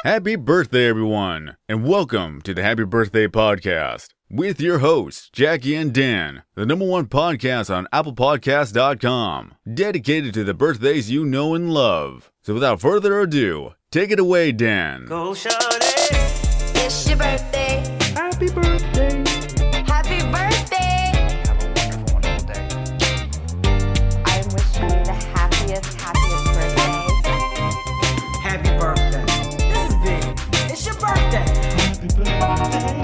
Happy birthday, everyone, and welcome to the Happy Birthday Podcast with your hosts, Jackie and Dan, the #1 podcast on ApplePodcast.com, dedicated to the birthdays you know and love. So without further ado, take it away, Dan. Go shawty, it's your birthday. Happy birthday. Happy birthday. Have a wonderful, wonderful day. I'm wishing you the happiest birthday. Happy birthday. This is big. It's your birthday. Happy birthday.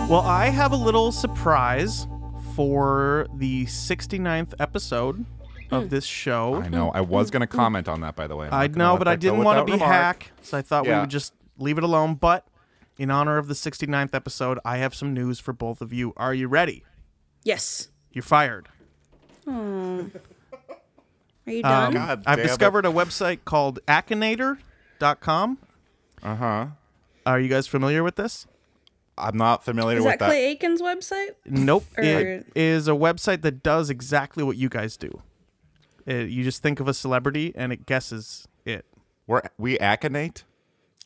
Well, I have a little surprise for the 69th episode of this show. I know. I was going to comment on that, by the way. I know, but I didn't want to be hack, so I thought we Yeah. would just leave it alone. But in honor of the 69th episode, I have some news for both of you. Are you ready? Yes. You're fired. Are you done? God I've damn discovered a website called Akinator.com. Uh-huh. Are you guys familiar with this? I'm not familiar Is with that that. Clay Aiken's website? Nope. Or- It is a website that does exactly what you guys do. You just think of a celebrity and it guesses it. We aconate?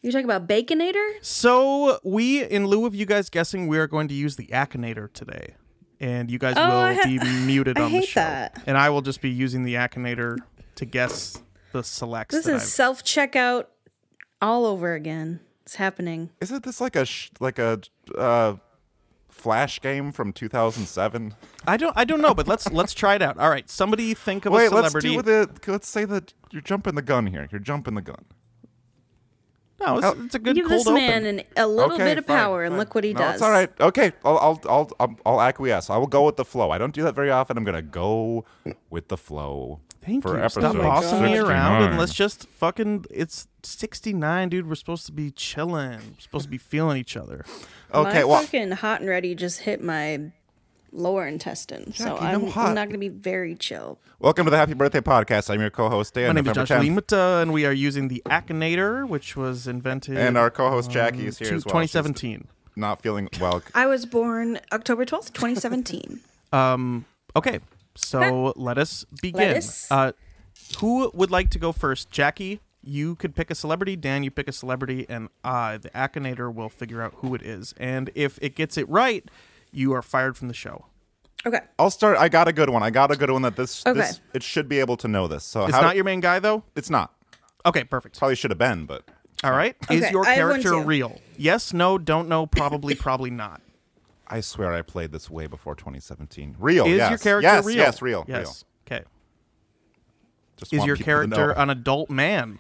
You're talking about Baconator? So we, in lieu of you guys guessing, we are going to use the Akinator today. And you guys Oh, will be muted I on the hate show. that. And I will just be using the Akinator to guess the selects. This that is self-checkout all over again. It's happening. Isn't this like a Flash game from 2007? I don't know, but let's try it out. All right, somebody think of a Wait, celebrity. let's say that you're jumping the gun here. You're jumping the gun. No, it's a good Give cold this man open. a little Okay, bit of fine, power and fine. look what he No, does. It's all right. Okay, I'll acquiesce. I will go with the flow. I don't do that very often. I'm gonna go with the flow. Thank for you. episode Stop bossing me around 69. and let's just fucking. It's 69, dude. We're supposed to be chilling. We're supposed to be feeling each other. Okay, my well, fucking hot and ready just hit my lower intestine, so Jackie, no I'm hot. not gonna be very chill. welcome to the Happy Birthday Podcast. I'm your co-host Dan. My name is November Senja 10th. Liimatta, and we are using the Akinator, which was invented. And our co-host Jackie is here as well. She's 2017. not feeling well. I was born October 12th, 2017. Okay, so let us begin. Lettuce. Who would like to go first? Jackie, you could pick a celebrity. Dan, you pick a celebrity, and the Akinator will figure out who it is. And if it gets it right, you are fired from the show. Okay. I'll start. I got a good one. That this Okay. it should be able to know this. So It's not your main guy, though? It's not. Okay, perfect. Probably should have been, but All right. Is Okay, your I have one character too. real? Yes, no, don't know, probably, probably not. I swear I played this way before 2017. Real. Is yes. your character yes, real? Yes, real. Yes. Okay. Just Is want your people to character know. an adult man?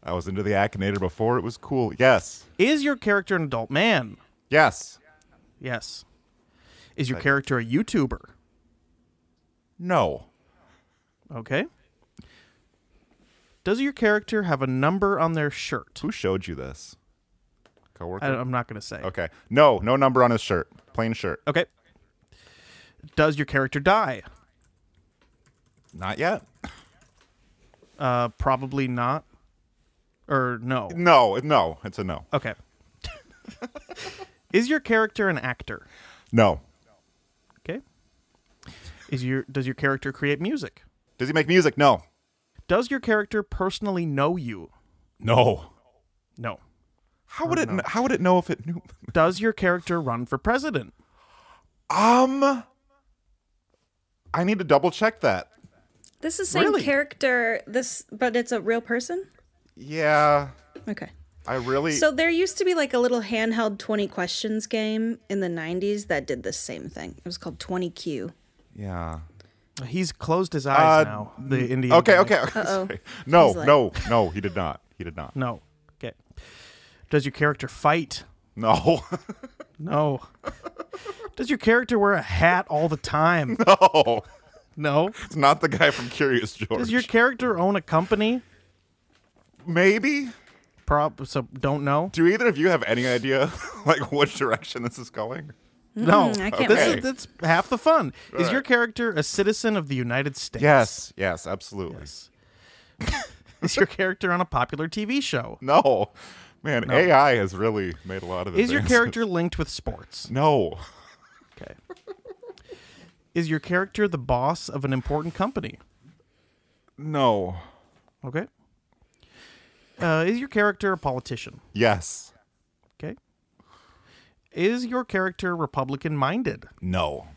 I was into the Akinator before it was cool. Yes. Is your character an adult man? Yes. Yes. Is your character a YouTuber? No. Okay. Does your character have a number on their shirt? Who showed you this? Coworker. I'm not going to say. Okay. No number on his shirt. Plain shirt. Okay. Does your character die? Not yet. Probably not. Or no. No. It's a no. Okay. Is your character an actor? No. Okay. Does your character create music? Does he make music? No. Does your character personally know you? No. No. How would it know if it knew? Does your character run for president? I need to double check that. This is same Really? character, but it's a real person? Yeah. Okay. I really. So there used to be like a little handheld 20 questions game in the 90s that did the same thing. It was called 20Q. Yeah. He's closed his eyes now. The Indian. Okay. guy. Okay. Uh-oh. Sorry. No. He's like- No. He did not. He did not. No. Okay. Does your character fight? No. No. Does your character wear a hat all the time? No. No. It's not the guy from Curious George. Does your character own a company? Maybe. So don't know. Do either of you have any idea, like, which direction this is going? No. I can't This wait. is that's half the fun. Is right. your character a citizen of the United States? Yes, absolutely. Yes. Is your character on a popular TV show? No. Man, AI has really made a lot of Is your advances. character linked with sports? No. Okay. Is your character the boss of an important company? No. Okay. Is your character a politician? Yes. Okay. Is your character Republican-minded? No.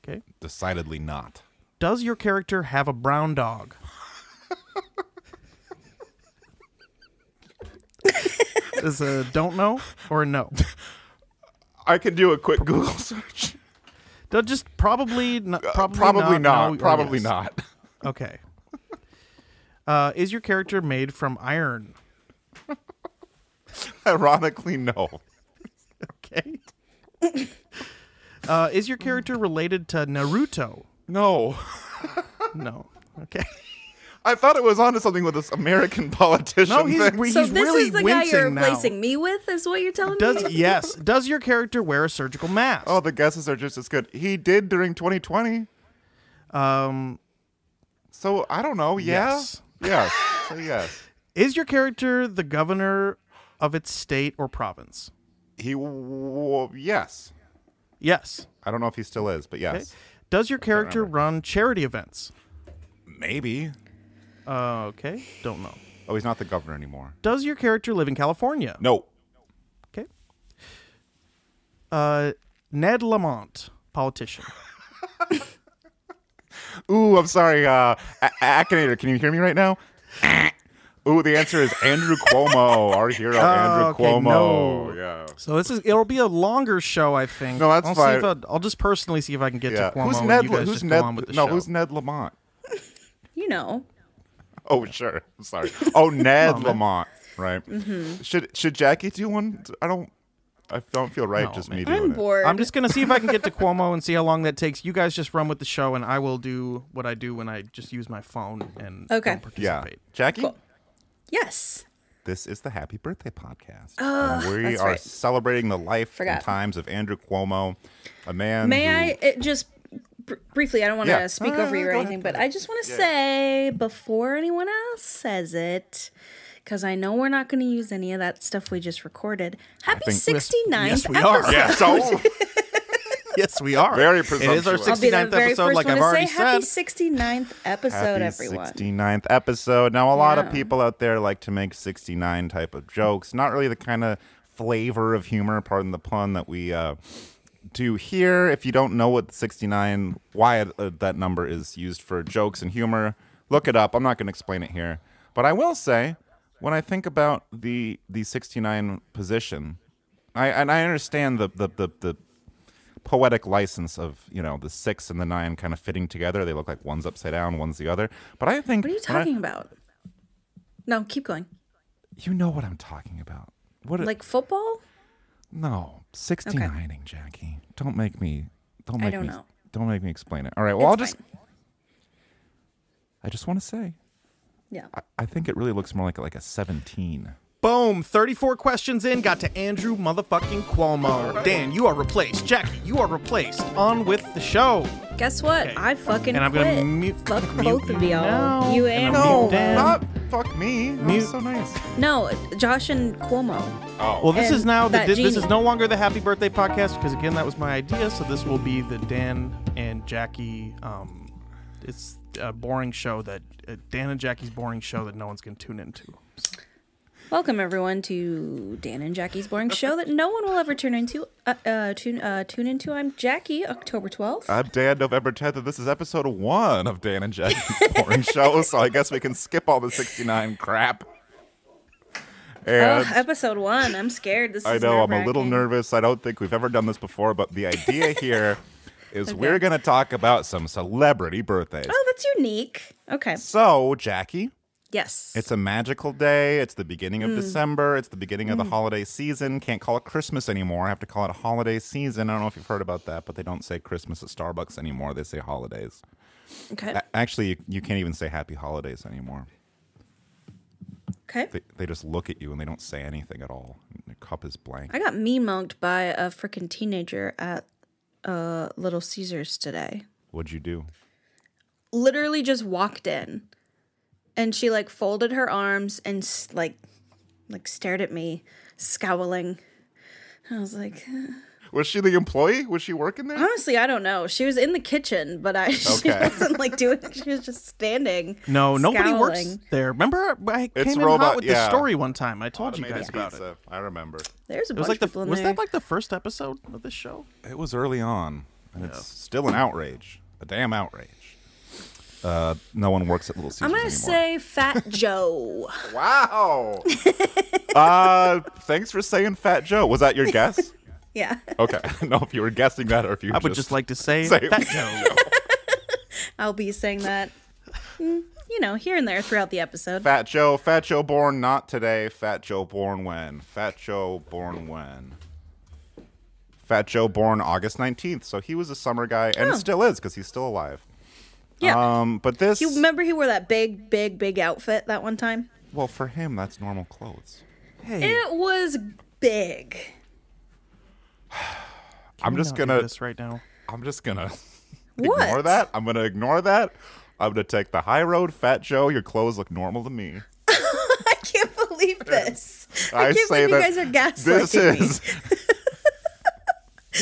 Okay. Decidedly not. Does your character have a brown dog? Is a don't know or a no? I can do a quick Google search. Just probably not. Probably not. No, or Probably yes. not. Okay. Is your character made from iron? Ironically, no. Okay. Is your character related to Naruto? No. No. Okay. I thought it was onto something with this American politician No, he's thing. So this really is the guy you're wincing now. replacing me with, is what you're telling me? Yes. Does your character wear a surgical mask? Oh, the guesses are just as good. He did during 2020. So I don't know. Yeah. Yes. Yes. So yes. Is your character the governor of its state or province? Yes. Yes. I don't know if he still is, but yes. Okay. Does your character remember. run charity events? Maybe. Okay. Don't know. Oh, he's not the governor anymore. Does your character live in California? No. Okay. Ned Lamont, politician. Ooh, I'm sorry. Akinator, can you hear me right now? Ooh, the answer is Andrew Cuomo, our hero, Andrew okay, Cuomo. no. Yeah. So it'll be a longer show, I think. No, that's I'll fine. See if I'll just personally see if I can get Yeah. to Cuomo. Who's and Ned? you guys Who's just Ned? go on with the No, show. who's Ned Lamont? You know. Oh, sure. I'm sorry. Oh, Ned man. Lamont. Right. Mm-hmm. Should Jackie do one? I don't feel right No, just man. me doing I'm it. bored. I'm just gonna see if I can get to Cuomo and see how long that takes. You guys just run with the show, and I will do what I do when I just use my phone and Okay. don't Yeah. participate. Jackie? Cool. Yes. This is the Happy Birthday Podcast. Oh, and we that's are right. celebrating the life Forgot. and times of Andrew Cuomo, a man May who... I just briefly, I don't want to Yeah. speak over you or Go anything, ahead. but I just want to say before anyone else says it, because I know we're not going to use any of that stuff we just recorded. Happy think- 69th Yes, we are. episode. Yeah, so... Yes, we are. Very It is our presumptuous. I'll be the 69th very episode, first like one I've to already say happy said. 69th episode, Happy everyone. 69th episode. Now, a lot of Yeah. people out there like to make 69 type of jokes. Not really the kind of flavor of humor, pardon the pun, that we do here. If you don't know what 69, why that number is used for jokes and humor, look it up. I'm not going to explain it here. But I will say, when I think about the 69 position, I understand the poetic license of, you know, the 6 and the 9 kind of fitting together. They look like one's upside down, one's the other. But I think... What are you talking about? No, keep going. You know what I'm talking about. What? Like football? No, 69ing, Jackie. Don't make me don't know. Don't make me explain it. All right. Well, It's fine. I just want to say, Yeah. I think it really looks more like a 17. Boom. 34 questions in. Got to Andrew motherfucking Cuomo. Dan, you are replaced. Jackie, you are replaced. On with the show. Guess what? Okay. I fucking And I'm quit. gonna mute Fuck mute both of you y'all. now, You and and I'm No, mute Dan. not fuck me. That Mute. was so nice. No, Josh and Cuomo. Oh. Well, this And is now that this is genie. no longer the Happy Birthday podcast because again that was my idea. So this will be the Dan and Jackie. It's a boring show that Dan and Jackie's boring show that no one's gonna tune into. Welcome everyone to Dan and Jackie's boring show that no one will ever tune into. Tune into. I'm Jackie, October 12th. I'm Dan, November 10th, and this is episode 1 of Dan and Jackie's Boring Show, so I guess we can skip all the 69 crap. And Episode 1. I'm scared. This I is know, I'm a little nerve-wracking. nervous. I don't think we've ever done this before, but the idea here is Okay. we're going to talk about some celebrity birthdays. Oh, that's unique. Okay. So, Jackie, Yes. it's a magical day. It's the beginning of December. It's the beginning of the holiday season. Can't call it Christmas anymore. I have to call it a holiday season. I don't know if you've heard about that, but they don't say Christmas at Starbucks anymore. They say holidays. okay. Actually, you can't even say happy holidays anymore. Okay. They just look at you and they don't say anything at all. The cup is blank. I got me-munked by a freaking teenager at Little Caesars today. What'd you do? Literally just walked in. And she like folded her arms and like stared at me, scowling. I was like, Was she the employee? Was she working there? Honestly, I don't know. She was in the kitchen, but she Okay. wasn't like doing it. She was just standing. No, nobody works scowling. there. Remember, I It's came in robot- hot with yeah. the story one time. I told you Automated guys about pizza. it. I remember. There's a It was bunch like of people in was there. that like the first episode of this show? It was early on, and it's still an outrage. A damn outrage. No one works at Little Caesars I'm gonna anymore. say Fat Joe. Wow. Thanks for saying Fat Joe. Was that your guess? Yeah. Okay. I don't know if you were guessing that or if you I would just like to say say Fat Joe. I'll be saying that, here and there throughout the episode. Fat Joe born not today. Fat Joe born when? Fat Joe born when? Fat Joe born August 19th. So he was a summer guy and still is because he's still alive. Yeah. But this. You remember he wore that big outfit that one time? Well, for him, that's normal clothes. Hey, It was big. I'm just do gonna. this right now. I'm just gonna What? ignore that. I'm gonna ignore that. I'm gonna take the high road. Fat Joe, your clothes look normal to me. I can't believe this. I I can't say believe you that guys are this gaslighting me. is.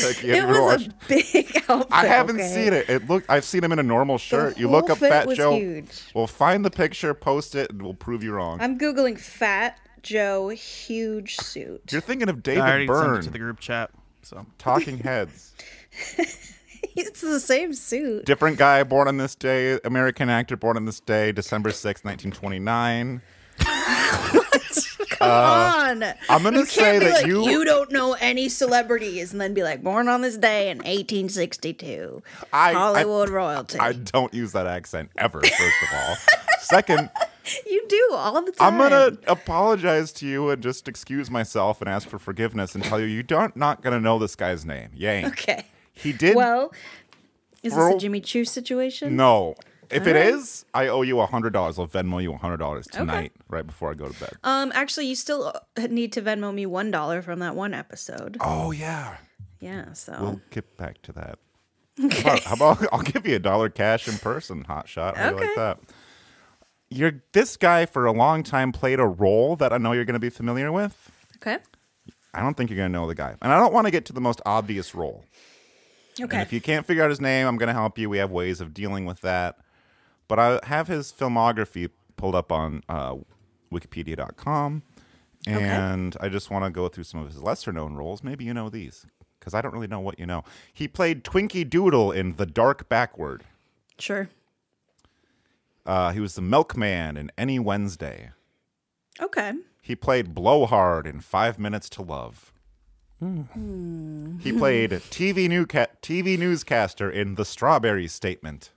Like, you It ever was watched- a big outfit. I haven't okay? seen it. I've seen him in a normal shirt. You whole look up fit Fat was Joe. huge. We'll find the picture, post it, and we'll prove you wrong. I'm Googling Fat Joe huge suit. You're thinking of I David already sent it Byrne, to the group chat. So Talking Heads. It's the same suit. Different guy, born on this day. American actor, born on this day, December 6th, 1929. Come on. I'm gonna You say can't be that like, you- don't know any celebrities and then be like, born on this day in 1862. I- Hollywood royalty. I don't use that accent ever, first of all. Second, You do all the time. I'm going to apologize to you and just excuse myself and ask for forgiveness and tell you not going to know this guy's name. You ain't. Okay. He did. Well, is this Bro- a Jimmy Choo situation? No. If it Alright. is, I owe you $100. I'll Venmo you $100 tonight, right before I go to bed. Actually, you still need to Venmo me $1 from that one episode. Oh, yeah. Yeah, so. We'll get back to that. How about I'll give you $1 cash in person, hotshot. How do you like Okay. that? This guy for a long time played a role that I know you're going to be familiar with. Okay. I don't think you're going to know the guy. And I don't want to get to the most obvious role. Okay. And if you can't figure out his name, I'm going to help you. We have ways of dealing with that. But I have his filmography pulled up on wikipedia.com. And I just want to go through some of his lesser known roles. Maybe you know these, because I don't really know what you know. He played Twinkie Doodle in The Dark Backward. Sure. He was the milkman in Any Wednesday. Okay. He played Blowhard in 5 Minutes to Love. He played TV newscaster in The Strawberry Statement.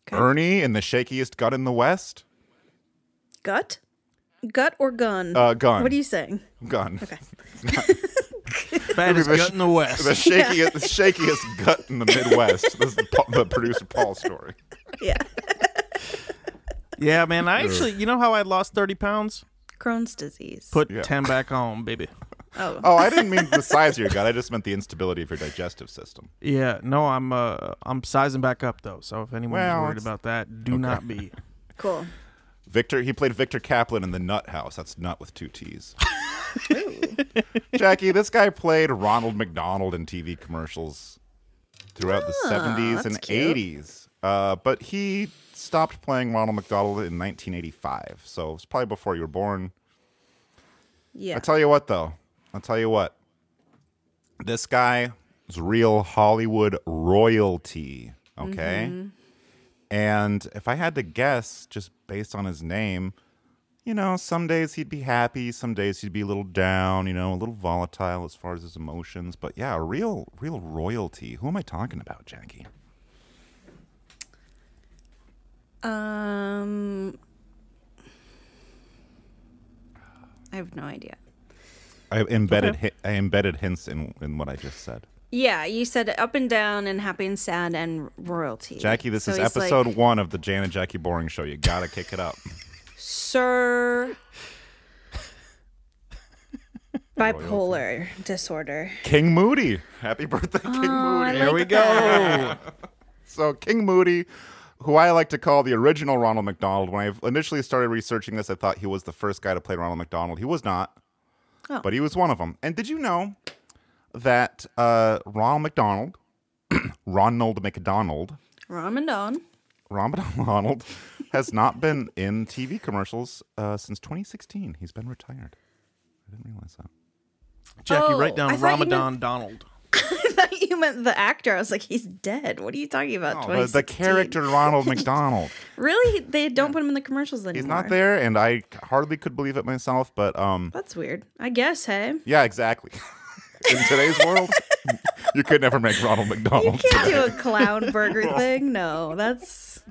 Okay. Ernie in The Shakiest Gut in the West. Gut? Gut or gun? Gun. What are you saying? Gun. Okay. fattest the gut in the West. The shakiest gut in the Midwest. This is the producer Paul story. Yeah. Yeah, man. I actually, you know how I lost 30 pounds? Crohn's disease. Put Yeah. 10 back on, baby. Oh. Oh, I didn't mean the size of your gut. I just meant the instability of your digestive system. Yeah, no, I'm sizing back up though. So if anyone's Well, worried it's- about that, do not be. Cool. He played Victor Kaplan in The Nut House. That's nut with 2 T's. Jackie, this guy played Ronald McDonald in TV commercials throughout the 70s and that's cute. 80s. But he stopped playing Ronald McDonald in 1985. So it was probably before you were born. Yeah. I'll tell you what, though. This guy is real Hollywood royalty, okay? Mm-hmm. And if I had to guess, just based on his name, some days he'd be happy, some days he'd be a little down, a little volatile as far as his emotions. But yeah, real royalty. Who am I talking about, Jackie? I have no idea. I embedded hints in what I just said. Yeah, you said up and down and happy and sad and royalty. Jackie, this So is he's episode like, 1 of the Jan and Jackie Boring Show. You gotta kick it up. Sir. Bipolar disorder. King Moody. Happy birthday, King Moody. There we go. So King Moody, who I like to call the original Ronald McDonald. When I initially started researching this, I thought he was the first guy to play Ronald McDonald. He was not, Oh. but he was one of them. And did you know that Ronald McDonald, Ronald McDonald has not been in TV commercials since 2016. He's been retired. I didn't realize that. Jackie, Oh, write down I thought you Ramadan Donald. I thought you meant the actor. I was like, he's dead. What are you talking about? No, the character Ronald McDonald. Really? They don't put him in the commercials anymore. He's not there, and I hardly could believe it myself, but That's weird. I guess, hey? yeah, exactly. In today's world, you could never make Ronald McDonald. You can't do a clown burger thing. No, that's...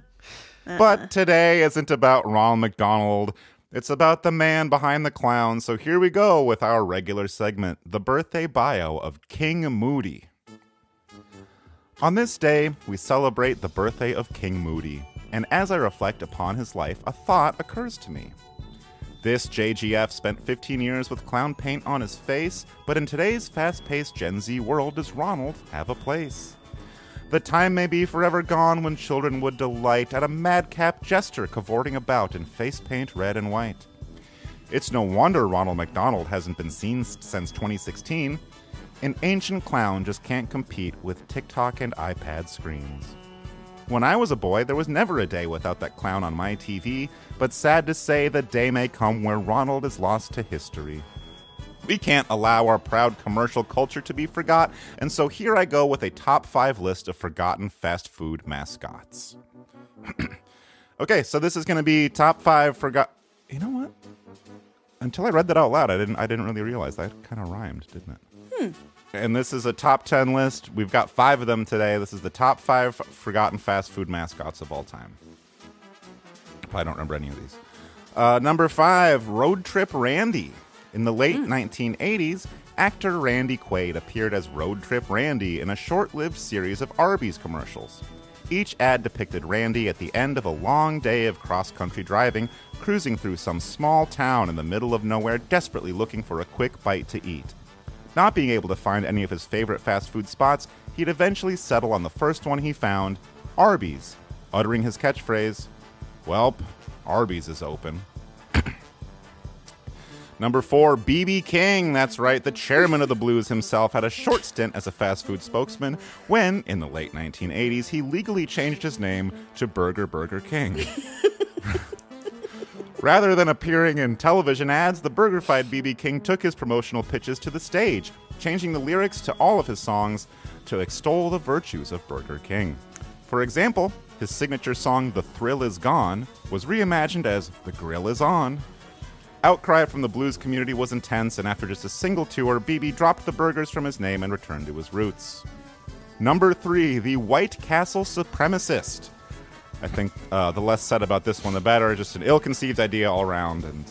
But today isn't about Ronald McDonald. It's about the man behind the clown. So here we go with our regular segment, the birthday bio of King Moody. On this day, we celebrate the birthday of King Moody. And as I reflect upon his life, a thought occurs to me. This JGF spent 15 years with clown paint on his face, but in today's fast-paced Gen Z world, does Ronald have a place? The time may be forever gone when children would delight at a madcap jester cavorting about in face paint red and white. It's no wonder Ronald McDonald hasn't been seen since 2016. An ancient clown just can't compete with TikTok and iPad screens. When I was a boy, there was never a day without that clown on my TV, but sad to say the day may come where Ronald is lost to history. We can't allow our proud commercial culture to be forgot, and so here I go with a top 5 list of forgotten fast food mascots. Okay, so this is going to be top 5 You know what? Until I read that out loud, I didn't really realize that kind of rhymed, didn't it? And this is a top 10 list. We've got 5 of them today. This is the top 5 forgotten fast food mascots of all time. I don't remember any of these. Number 5, Road Trip Randy. In the late 1980s, actor Randy Quaid appeared as Road Trip Randy in a short-lived series of Arby's commercials. Each ad depicted Randy at the end of a long day of cross-country driving, cruising through some small town in the middle of nowhere, desperately looking for a quick bite to eat. Not being able to find any of his favorite fast food spots, he'd eventually settle on the first one he found, Arby's, uttering his catchphrase, "Welp, Arby's is open." Number 4, B.B. King. That's right, the chairman of the Blues himself had a short stint as a fast food spokesman when, in the late 1980s, he legally changed his name to Burger King. Rather than appearing in television ads, the burger-fied B.B. King took his promotional pitches to the stage, changing the lyrics to all of his songs to extol the virtues of Burger King. For example, his signature song, The Thrill Is Gone, was reimagined as The Grill Is On. Outcry from the blues community was intense, and after just a single tour, BB dropped the burgers from his name and returned to his roots. Number 3, the White Castle Supremacist. I think the less said about this one, the better. Just an ill-conceived idea all around, and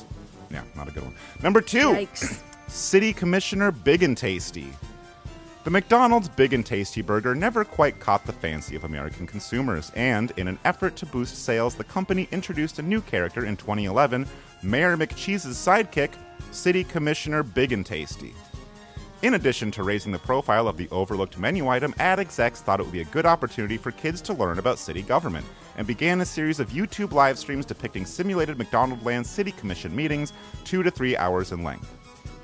yeah, not a good one. Number 2, Yikes. City Commissioner Big and Tasty. The McDonald's Big and Tasty burger never quite caught the fancy of American consumers, and in an effort to boost sales, the company introduced a new character in 2011, Mayor McCheese's sidekick, City Commissioner Big and Tasty. In addition to raising the profile of the overlooked menu item, ad execs thought it would be a good opportunity for kids to learn about city government, and began a series of YouTube live streams depicting simulated McDonaldland City Commission meetings, 2 to 3 hours in length.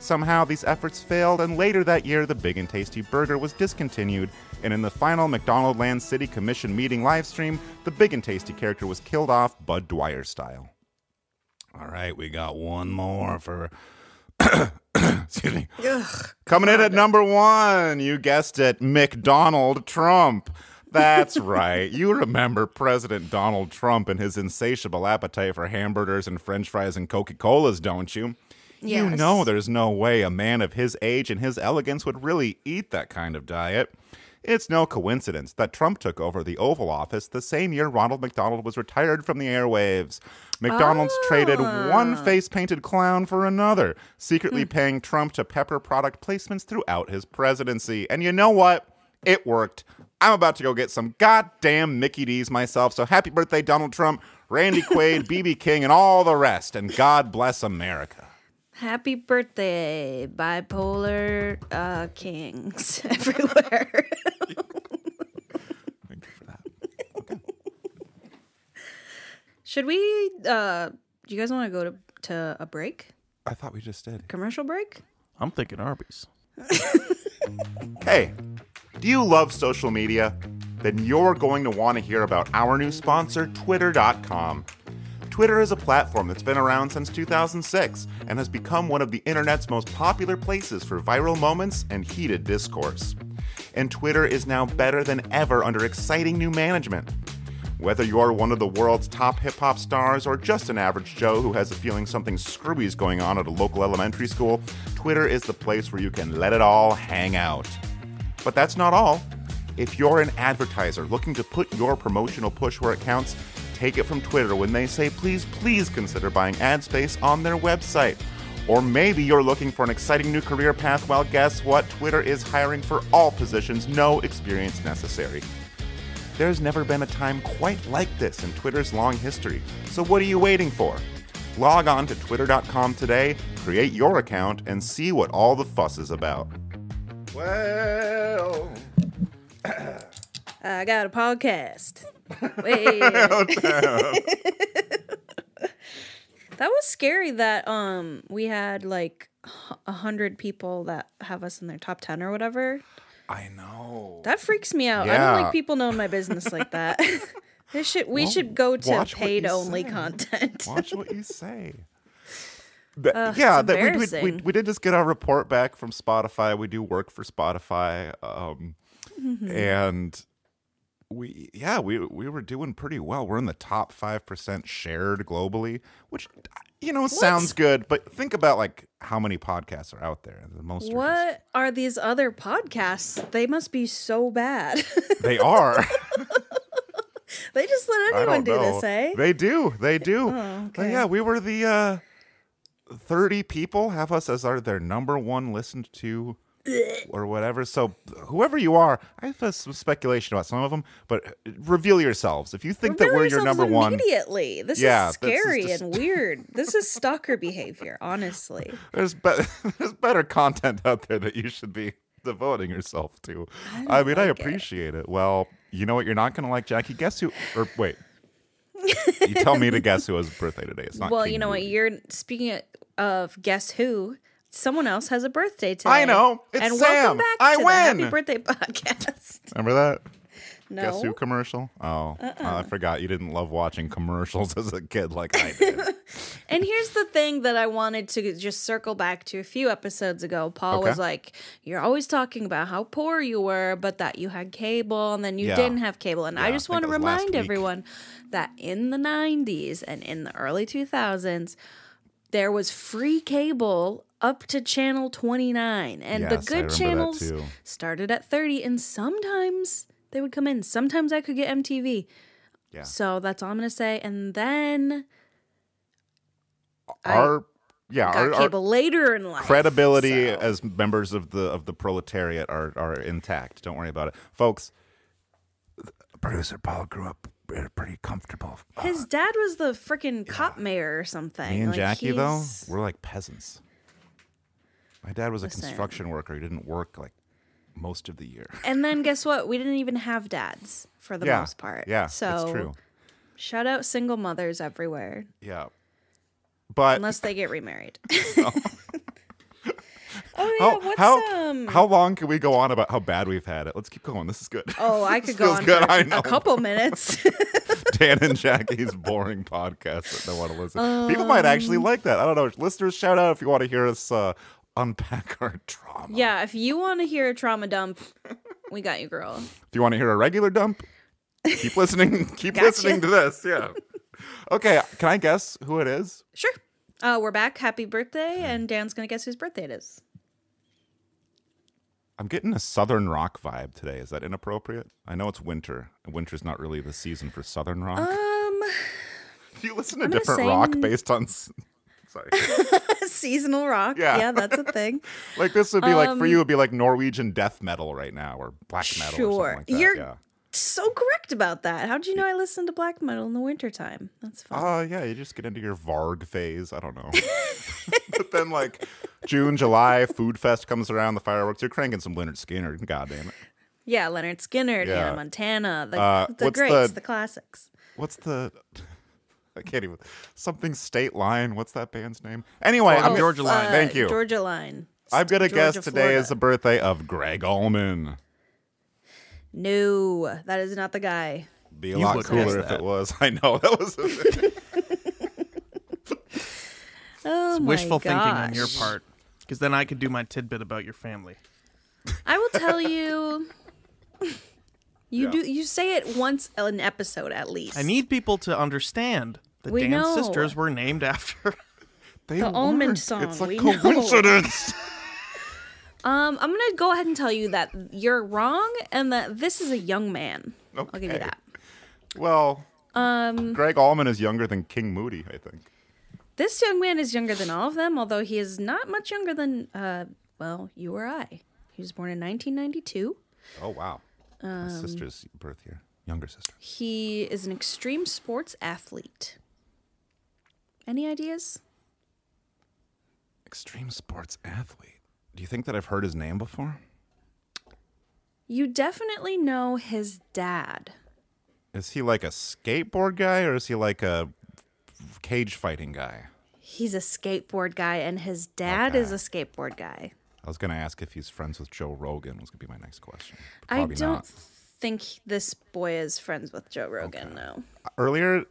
Somehow, these efforts failed, and later that year, the Big and Tasty burger was discontinued, and in the final McDonaldland City Commission meeting livestream, the Big and Tasty character was killed off Bud Dwyer style. All right, we got one more for... Excuse me. Coming in at number 1, you guessed it, McDonald Trump. That's right. You remember President Donald Trump and his insatiable appetite for hamburgers and French fries and Coca-Colas, don't you? Yes. You know there's no way a man of his age and his elegance would really eat that kind of diet. It's no coincidence that Trump took over the Oval Office the same year Ronald McDonald was retired from the airwaves. McDonald's traded one face-painted clown for another, secretly paying Trump to pepper product placements throughout his presidency. And you know what? It worked. I'm about to go get some goddamn Mickey D's myself, so happy birthday, Donald Trump, Randy Quaid, B.B. King, and all the rest, and God bless America. Happy birthday, bipolar kings everywhere. Thank you for that. Okay. Should we, do you guys want to go to a break? I thought we just did. Commercial break? I'm thinking Arby's. Hey, do you love social media? Then you're going to want to hear about our new sponsor, Twitter.com. Twitter is a platform that's been around since 2006 and has become one of the internet's most popular places for viral moments and heated discourse. And Twitter is now better than ever under exciting new management. Whether you're one of the world's top hip-hop stars or just an average Joe who has a feeling something screwy is going on at a local elementary school, Twitter is the place where you can let it all hang out. But that's not all. If you're an advertiser looking to put your promotional push where it counts, take it from Twitter when they say, please consider buying ad space on their website. Or maybe you're looking for an exciting new career path. Well, guess what? Twitter is hiring for all positions, no experience necessary. There's never been a time quite like this in Twitter's long history. So what are you waiting for? Log on to twitter.com today, create your account, and see what all the fuss is about. Well... I got a podcast. Wait. That was scary that we had like 100 people that have us in their top 10 or whatever. I know. That freaks me out. I Yeah. don't like people knowing my business like that. We should go to watch what you paid only say. content. Watch what you say. It's Yeah, embarrassing. we did just get our report back from Spotify. We do work for Spotify, and we were doing pretty well. We're in the top 5% shared globally, which sounds good. But think about like how many podcasts are out there. The most. What are these other podcasts? They must be so bad. They are. They just let I anyone don't do know. this, eh? They do. Oh, But okay. yeah, we were the 30 people have us as their number one listened to or whatever. So whoever you are, I have some speculation about some of them, but reveal yourselves. If you think that we're your number one, immediately. This Yeah, is this is scary just- and weird. This is stalker behavior, honestly. there's better content out there that you should be devoting yourself to. I mean, I like it. appreciate it. Well, you know what you're not going to like, Jackie? Guess who? Or wait. You tell me to guess who has birthday today. It's not Well, King you know what? Moody. You're speaking of guess who? Someone else has a birthday today. I know. It's and Sam. welcome back I to win. the Happy Birthday podcast. Remember that? No. Guess who commercial? Oh, I forgot you didn't love watching commercials as a kid like I did. And here's the thing that I wanted to just circle back to a few episodes ago. Paul Okay. was like, you're always talking about how poor you were, but that you had cable and then you Yeah. didn't have cable. And I Yeah, just I think want to it was last remind week. everyone that in the 90s and in the early 2000s, there was free cable up to channel 29. And the Yes, I good remember that channels too. started at 30. And sometimes they would come in. Sometimes I could get MTV. Yeah. So that's all I'm going to say. And then Our got cable later in life. credibility so. as members of the proletariat are intact. Don't worry about it, folks. Producer Paul grew up pretty comfortable. His dad was the freaking cop mayor or something. Me and Like, Jackie though, he's- we're like peasants. My dad was a Listen. construction worker. He didn't work like most of the year. And then guess what? We didn't even have dads for the Yeah, most part. yeah, so that's true. shout out single mothers everywhere, Yeah, but unless they get remarried. how long can we go on about how bad we've had it? Let's keep going. This is good. Oh, I This could go feels on good, for I know. a couple minutes. Dan and Jackie's boring podcast that they want to listen. People might actually like that. I don't know. Listeners, shout out if you want to hear us unpack our trauma. Yeah, if you want to hear a trauma dump, we got you, girl. If you want to hear a regular dump, keep listening. Keep Gotcha. listening to this. Yeah. Okay. Can I guess who it is? Sure. We're back. Happy birthday, and Dan's gonna guess whose birthday it is. I'm getting a Southern rock vibe today. Is that inappropriate? I know it's winter. And winter's not really the season for Southern rock. Do you listen to I'm gonna different say rock n- based on... Sorry. Seasonal rock. Yeah. Yeah, that's a thing. Like this would be like, for you, it would be like Norwegian death metal right now or black metal or Sure. something like that. You're Yeah. so correct about that. How'd you know I listen to black metal in the wintertime? That's fun. Yeah, you just get into your Varg phase. I don't know. But then, like, June, July, Food Fest comes around, the fireworks. You're cranking some Leonard Skinner. God damn it. Yeah, Leonard Skinner, Yeah. Hannah Montana, the what's greats, the- the classics. What's the... I can't even... Something State Line. What's that band's name? Anyway, I'm Georgia Line. Thank you. Georgia Line. I'm going to guess Georgia, today Florida. is the birthday of Greg Allman. No, that is not the guy. Be a You lot would cooler guess if that. it was. I know. That was Oh It's my wishful thinking on gosh. your part, because then I could do my tidbit about your family. I will tell you. You say it once an episode at least. I need people to understand that We Dan's know. sisters were named after. they The Almond weren't. song, It's a we know. coincidence. I'm gonna go ahead and tell you that you're wrong, and that this is a young man. I'll give you Okay. that. Well, Greg Allman is younger than King Moody, I think. This young man is younger than all of them, although he is not much younger than well, you or I. He was born in 1992. Oh, wow. My sister's birth year. Younger sister. He is an extreme sports athlete. Any ideas? Extreme sports athlete. Do you think that I've heard his name before? You definitely know his dad. Is he like a skateboard guy or is he like a cage fighting guy? He's a skateboard guy, and his dad Okay. is a skateboard guy. I was going to ask if he's friends with Joe Rogan. Was going to be my next question. But I probably don't not. think this boy is friends with Joe Rogan, no. Earlier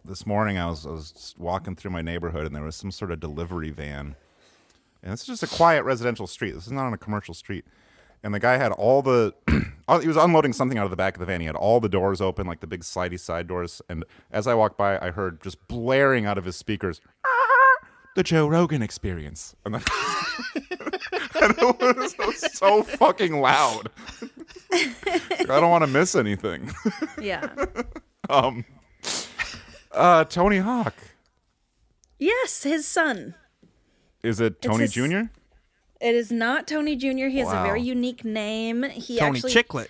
this morning, I was walking through my neighborhood, and there was some sort of delivery van. And this is just a quiet residential street. This is not on a commercial street. And the guy had all the... he was unloading something out of the back of the van. He had all the doors open, like the big slidey side doors. And as I walked by, I heard just blaring out of his speakers, the Joe Rogan Experience. And, then and it was so fucking loud. I don't want to miss anything. Yeah. Tony Hawk. Yes, his son. Is it Tony his- Jr.? It is not Tony Jr. He has a Wow. very unique name. He Tony actually Chicklet.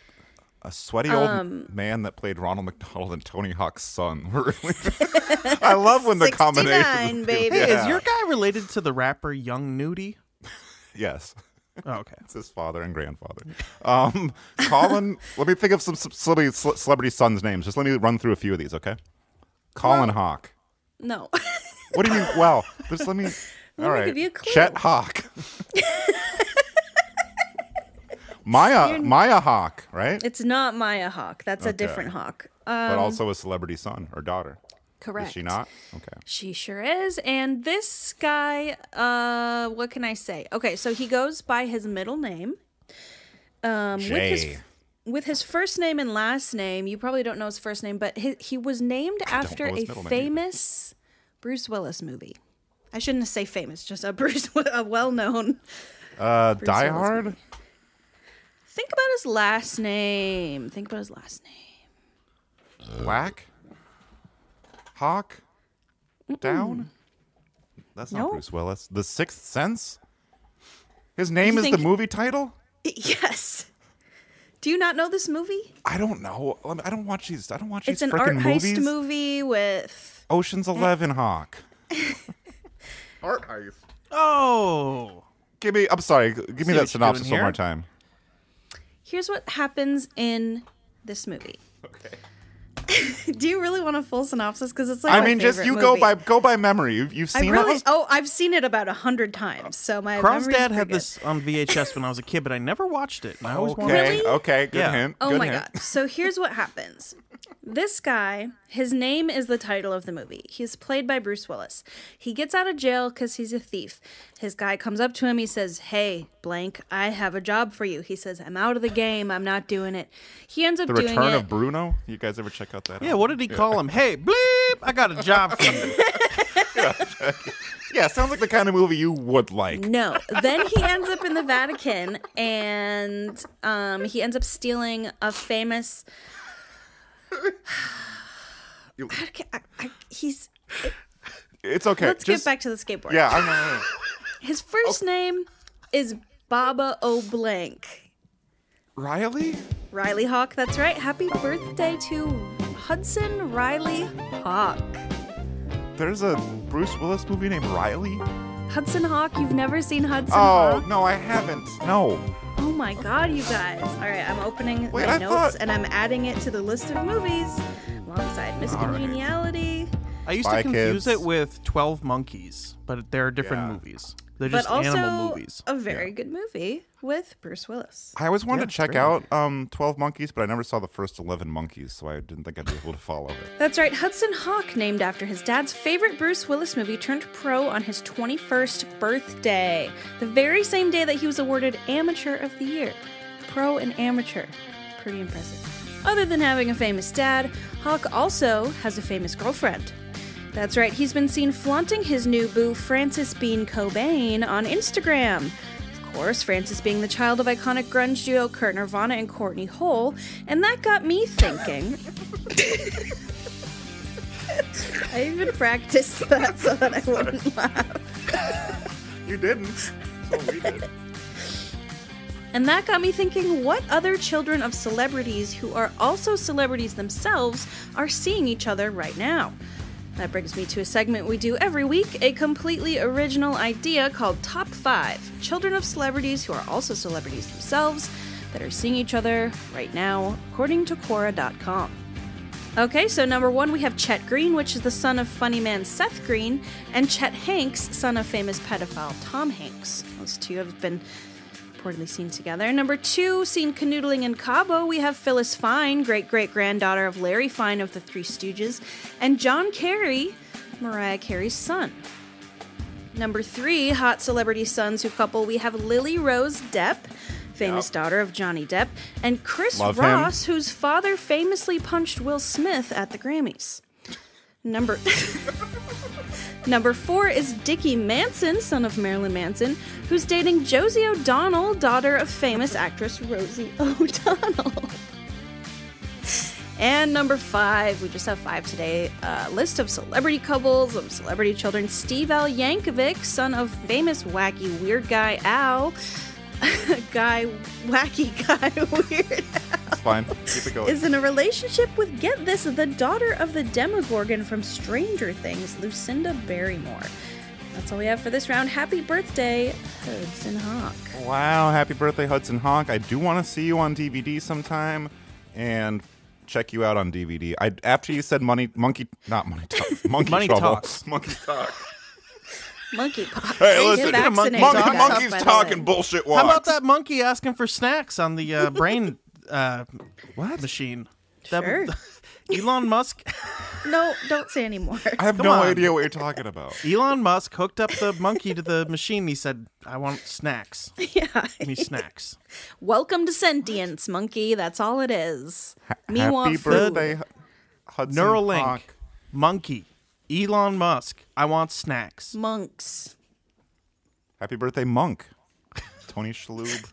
A sweaty old man that played Ronald McDonald and Tony Hawk's son. Really? I love when the 69, combination. baby. Hey, Yeah. is your guy related to the rapper Young Nudie? Yes. Oh, okay. It's his father and grandfather. Colin, let me think of some celebrity sons' names. Just let me run through a few of these, okay? Colin Hawk. No. What do you mean? Well, just let me. All me right. give you a clue. Chet Hawk. Maya Hawk, right? It's not Maya Hawk. That's a Okay. different Hawk. But also a celebrity son or daughter. Correct. Is she not? Okay. She sure is. And this guy, what can I say? Okay, so he goes by his middle name. Jay. With his first name and last name, you probably don't know his first name, but he was named after know his a middle name famous Bruce Willis movie. I shouldn't say famous, just a well-known. Die Willis Hard? movie. Think about his last name. Black? Hawk? Down? That's not No. Bruce Willis. The Sixth Sense? His name You is the think- movie title? Yes. Do you not know this movie? I don't know. I don't watch these. I don't watch It's these an art freaking heist movies. movie with. Ocean's 11 Hawk. Art heist. Oh. Give me. I'm sorry. Give me See that what you're synopsis doing one more here? time. Here's what happens in this movie. Okay. Do you really want a full synopsis? Because it's like I my mean, just favorite you movie. go by memory. You've I seen really. those? Oh, I've seen it about 100 times. So my. Carl's memory's dad pretty had good. this on VHS when I was a kid, but I never watched it. And I always wanted Okay. Really? Okay. Good Yeah. hint. Oh good my hint. god. So here's what happens. This guy, his name is the title of the movie. He's played by Bruce Willis. He gets out of jail because he's a thief. His guy comes up to him. He says, "Hey, blank, I have a job for you." He says, "I'm out of the game. I'm not doing it." He ends up The doing Return it. of Bruno. You guys ever check out that? Yeah, what did he call him? Hey, bleep, I got a job for you. Yeah, sounds like the kind of movie you would like. No. Then he ends up in the Vatican, and he ends up stealing a famous. He's. It's okay. Let's Just, get back to the skateboard. Yeah, I know. His first name is Baba O'Blank. Riley? Riley Hawk, that's right. Happy birthday to Hudson Riley Hawk. There's a Bruce Willis movie named Riley? Hudson Hawk, you've never seen Hudson Oh, Hawk? no, I haven't. No. Oh my god, you guys. All right, I'm opening Wait, my I notes thought- and I'm adding it to the list of movies alongside Miss All right. Congeniality. I used Bye, to confuse kids. it with 12 Monkeys, but there are different Yeah. movies. They're but just also animal movies. a very good movie with Bruce Willis. I always wanted to check great. out 12 Monkeys, but I never saw the first 11 Monkeys, so I didn't think I'd be able to follow it. That's right. Hudson Hawk, named after his dad's favorite Bruce Willis movie, turned pro on his 21st birthday, the very same day that he was awarded Amateur of the Year. Pro and amateur. Pretty impressive. Other than having a famous dad, Hawk also has a famous girlfriend. That's right, he's been seen flaunting his new boo, Frances Bean Cobain, on Instagram. Of course, Frances being the child of iconic grunge duo Kurt Nirvana and Courtney Hole, and that got me thinking. I even practiced that so that I wouldn't laugh. You didn't. So we did. And that got me thinking, what other children of celebrities who are also celebrities themselves are seeing each other right now? That brings me to a segment we do every week, a completely original idea called Top 5 Children of Celebrities who are also celebrities themselves that are seeing each other right now, according to Quora.com. Okay, so number 1, we have Chet Green, which is the son of funny man Seth Green, and Chet Hanks, son of famous pedophile Tom Hanks. Those two have been reportedly seen together. Number 2, seen canoodling in Cabo, we have Phyllis Fine, great-great-granddaughter of Larry Fine of the Three Stooges, and John Kerry, Mariah Carey's son. Number 3, hot celebrity sons who couple, we have Lily Rose Depp, famous daughter of Johnny Depp, and Chris Love Ross, whose father famously punched Will Smith at the Grammys. Number 4 is Dickie Manson, son of Marilyn Manson, who's dating Josie O'Donnell, daughter of famous actress Rosie O'Donnell. And number 5, we just have 5 today, list of celebrity couples, of celebrity children. Steve L. Yankovic, son of famous wacky weird guy Al. Wacky guy weird Al. It's fine. Keep it going. Is in a relationship with, get this, the daughter of the Demogorgon from Stranger Things, Lucinda Barrymore. That's all we have for this round. Happy birthday, Hudson Hawk. Wow, happy birthday, Hudson Hawk. I do want to see you on DVD sometime and check you out on DVD. After you said monkey Money trouble. talks. Monkey talk. Monkeypox. Hey, listen, Get vaccinated, guys, monkeys by the talking way. bullshit How walks. about that monkey asking for snacks on the brain machine? Sure. Elon Musk. No, don't say anymore. I have Come no on. idea what you're talking about. Elon Musk hooked up the monkey to the machine. He said, "I want snacks. Yeah. Give me snacks." Welcome to sentience, monkey. That's all it is. Me Happy want food. birthday, Hudson Neuralink, Hawk. monkey, Elon Musk. I want snacks. Monks. Happy birthday, Monk. Tony Shalhoub.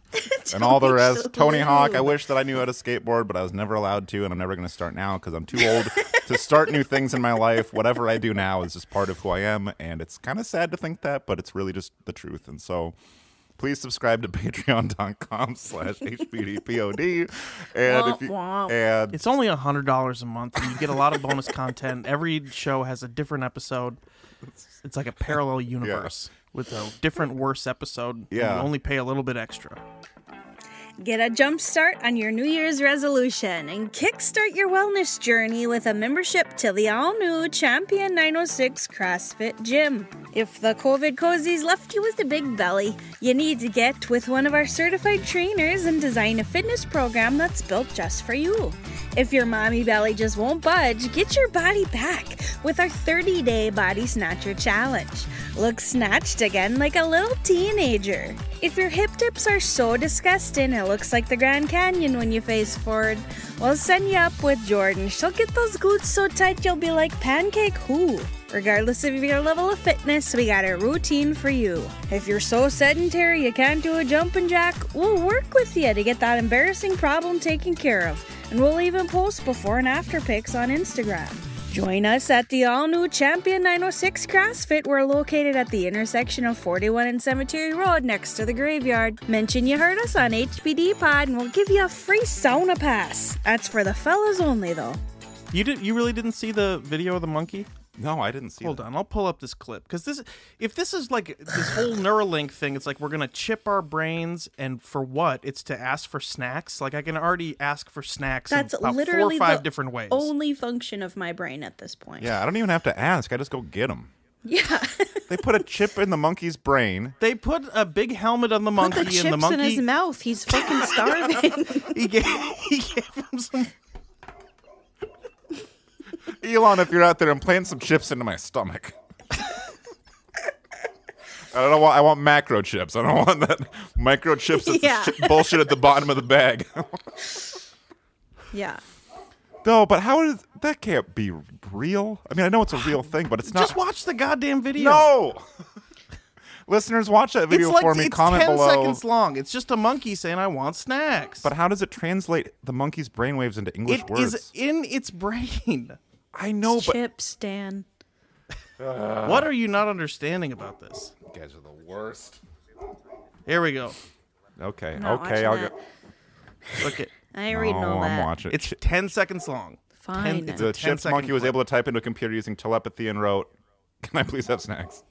And all the rest. Tony Hawk. I wish that I knew how to skateboard, but I was never allowed to, and I'm never going to start now because I'm too old to start new things in my life. Whatever I do now is just part of who I am, and it's kind of sad to think that, but it's really just the truth. And so please subscribe to patreon.com/HBDPOD. And if you, and It's only $100 a month, and you get a lot of bonus content. Every show has a different episode. It's like a parallel universe with a different worse episode. Yeah. You only pay a little bit extra. Get a jump start on your New Year's resolution and kickstart your wellness journey with a membership to the all-new Champion 906 CrossFit Gym. If the COVID cozies left you with a big belly, you need to get with one of our certified trainers and design a fitness program that's built just for you. If your mommy belly just won't budge, get your body back with our 30-day Body Snatcher Challenge. Look snatched again like a little teenager. If your hip dips are so disgusting it looks like the Grand Canyon when you face forward, we'll send you up with Jordan. She'll get those glutes so tight you'll be like Pancake Who. Regardless of your level of fitness, we got a routine for you. If you're so sedentary you can't do a jumping jack, we'll work with you to get that embarrassing problem taken care of. And we'll even post before and after pics on Instagram. Join us at the all-new Champion 906 CrossFit. We're located at the intersection of 41 and Cemetery Road next to the graveyard. Mention you heard us on HBD Pod and we'll give you a free sauna pass. That's for the fellas only, though. You really didn't see the video of the monkey? no, I didn't see Hold that. on, I'll pull up this clip because if this is like this whole Neuralink thing, it's like we're gonna chip our brains, and for what? It's to ask for snacks. Like I can already ask for snacks. That's in about literally 4 or 5 the different ways. only function of my brain at this point. Yeah, I don't even have to ask. I just go get them. Yeah. They put a chip in the monkey's brain. They put a big helmet on the Put monkey, the chips and the monkey in his mouth. He's fucking starving. he gave him some. Elon, if you're out there, I'm playing some chips into my stomach. I want macro chips. I don't want that microchips. That's Yeah. bullshit at the bottom of the bag. Yeah. No, but how is that? Can't be real. I mean, I know it's a real thing, but it's not. Just watch the goddamn video. No. Listeners, watch that video It's like for me. it's Comment 10 below. seconds long. It's just a monkey saying, "I want snacks." But how does it translate the monkey's brainwaves into English it words? is in its brain. I know, but Chips, Dan. What are you not understanding about this? you guys are the worst. Here we go. Okay, Not okay, I'll watching go. Look at I ain't reading all I'm that. watching. it's 10 seconds long. Fine. It's The a 10 chips second monkey was clip. able to type into a computer using telepathy and wrote, "Can I please have snacks?"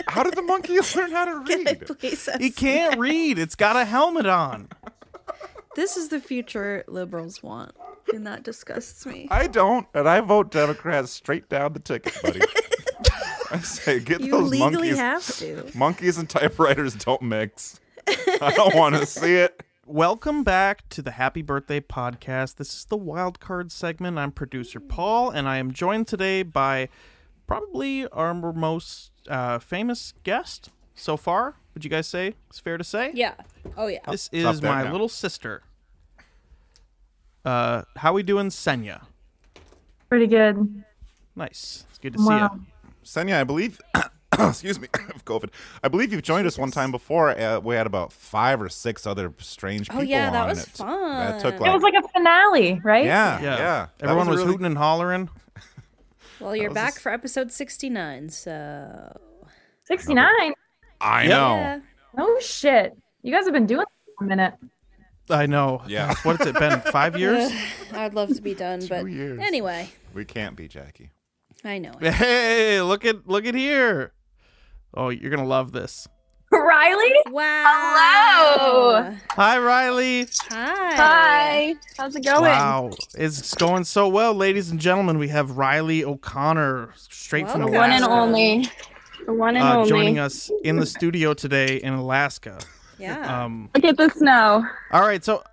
How did the monkey learn how to Can I read? please have He can't read. It's got a helmet on. This is the future liberals want, and that disgusts me. I don't, and I vote Democrats straight down the ticket, buddy. I say, get You those legally monkeys. have to. Monkeys and typewriters don't mix. I don't want to see it. Welcome back to the Happy Birthday podcast. This is the wild card segment. I'm producer Paul, and I am joined today by probably our most famous guest so far. Would you guys say it's fair to say? Yeah. Oh yeah. This Stop is that my now. little sister. How we doing, Senja? Pretty good. Nice. It's good to see Wow. you. Senya, I believe, excuse me, I have COVID. I believe you've joined us one time before. We had about 5 or 6 other strange people yeah, that on was it. fun. That took It like, was like a finale, right? yeah. Yeah. That Everyone was a really- hooting and hollering. Well, you're was back a- for episode 69, so 69. I Yep. know. yeah. Oh shit. You guys have been doing it for a minute. I know. Yeah. What has it been? 5 years? I'd love to be done, but 2 years. anyway, We can't be, Jackie. I know. It. Hey, look at here. Oh, you're gonna love this. Riley? Wow. Hello. Hi, Riley. Hi. Hi. How's it going? Wow, it's going so well, ladies and gentlemen. We have Riley O'Connor straight from Welcome. The one and Alaska, only. The one and only. joining us in the studio today in Alaska. Yeah. Look at the snow. All right, so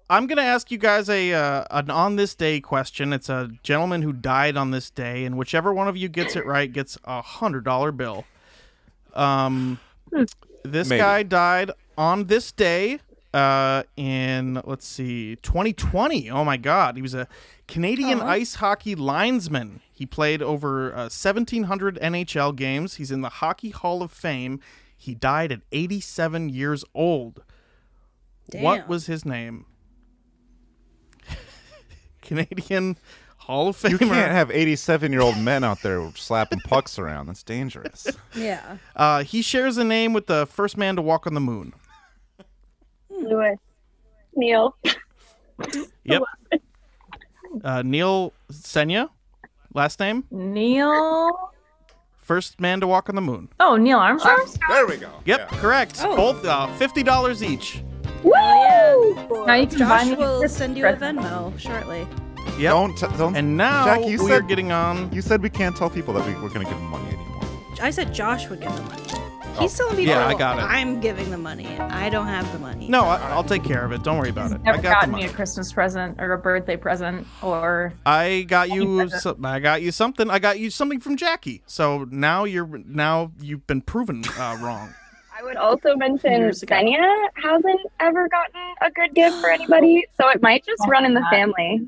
I'm gonna ask you guys an on this day question. It's a gentleman who died on this day, and whichever one of you gets it right gets a $100 bill. This Maybe. guy died on this day in, let's see, 2020. Oh my God, he was a Canadian ice hockey linesman. He played over 1,700 NHL games. He's in the Hockey Hall of Fame. He died at 87 years old. What Damn. was his name? Canadian Hall of Famer. You can't have 87-year-old men out there slapping pucks around. That's dangerous. Yeah. He shares a name with the first man to walk on the moon. Lewis. Neil. Yep. Neil Senja, last name. Neil. First man to walk on the moon. Oh, Neil Armstrong? There we go. Yep, Yeah. correct. Oh. Both $50 each. Woo! Now you can buy Josh me will this send you a present. Venmo shortly. Yep. Don't. And now Jackie, you we said are getting on. You said we can't tell people that we're going to give them money anymore. I said Josh would give the money. He's telling people Yeah, I got it. I'm giving the money. I don't have the money. No, I'll take care of it. Don't worry about it. Never I got the gotten me money. a Christmas present or a birthday present or I got you something. I got you something from Jackie. So now you've been proven wrong. I would also mention Years ago. Senja hasn't ever gotten a good gift for anybody, so it might just run in the family.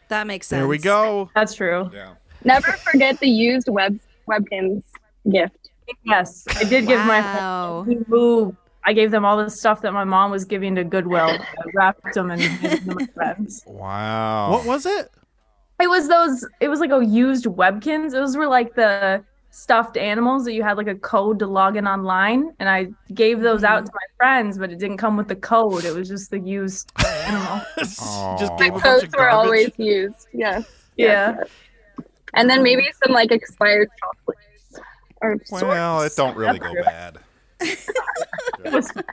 That makes sense. There we go. that's true. Yeah. Never forget the used webkins gift. Yes, I did give my Wow. friends. We moved. I gave them all the stuff that my mom was giving to Goodwill. I wrapped them and gave them to my friends. Wow. What was it? It was like a used webkins. Those were like the stuffed animals that you had like a code to log in online. And I gave those out to my friends, but it didn't come with the code. It was just the used animal. Oh. Just gave a bunch Those of were garbage. always used. Yes. Yeah. Yes. And then maybe some like expired chocolates. Or Well, it don't really go bad.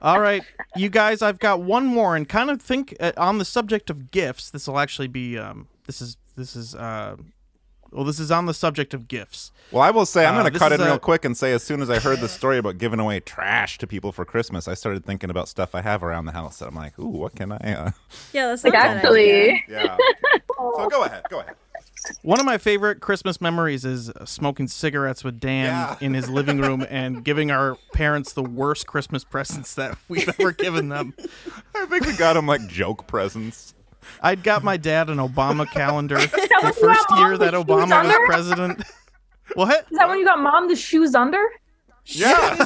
All right, you guys, I've got one more, and kind of think on the subject of gifts. This will actually be this is Well, this is on the subject of gifts. Well, I will say, I'm going to this cut is in real a- quick and say, as soon as I heard the story about giving away trash to people for Christmas, I started thinking about stuff I have around the house. And I'm like, ooh, what can I? Yeah, that's Like, not a bad actually, idea. Yeah. So go ahead. One of my favorite Christmas memories is smoking cigarettes with Dan in his living room and giving our parents the worst Christmas presents that we've ever given them. I think we got him like joke presents. I'd got my dad an Obama calendar the when you first got year all that the Obama shoes was under? president. What? Is that when you got mom the shoes under? Yeah.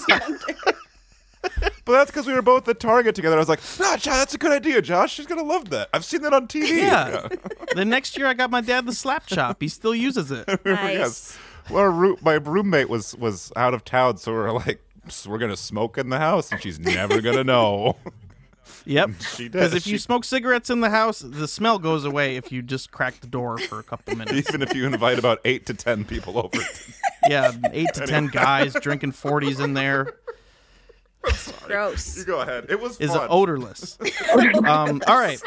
But that's because we were both at Target together. I was like, nah, Josh, that's a good idea, Josh. She's going to love that. I've seen that on TV. Yeah. The next year I got my dad the slap chop. He still uses it. Nice. Yes. Well, my roommate was out of town, so we're like, we're going to smoke in the house, and she's never going to know. Yep. She did. Because if you smoke cigarettes in the house, the smell goes away if you just crack the door for a couple minutes. Even if you invite about 8 to 10 people over. Yeah, 8 to 10 guys drinking 40s in there Gross. You go ahead. It was is fun. odorless. All right.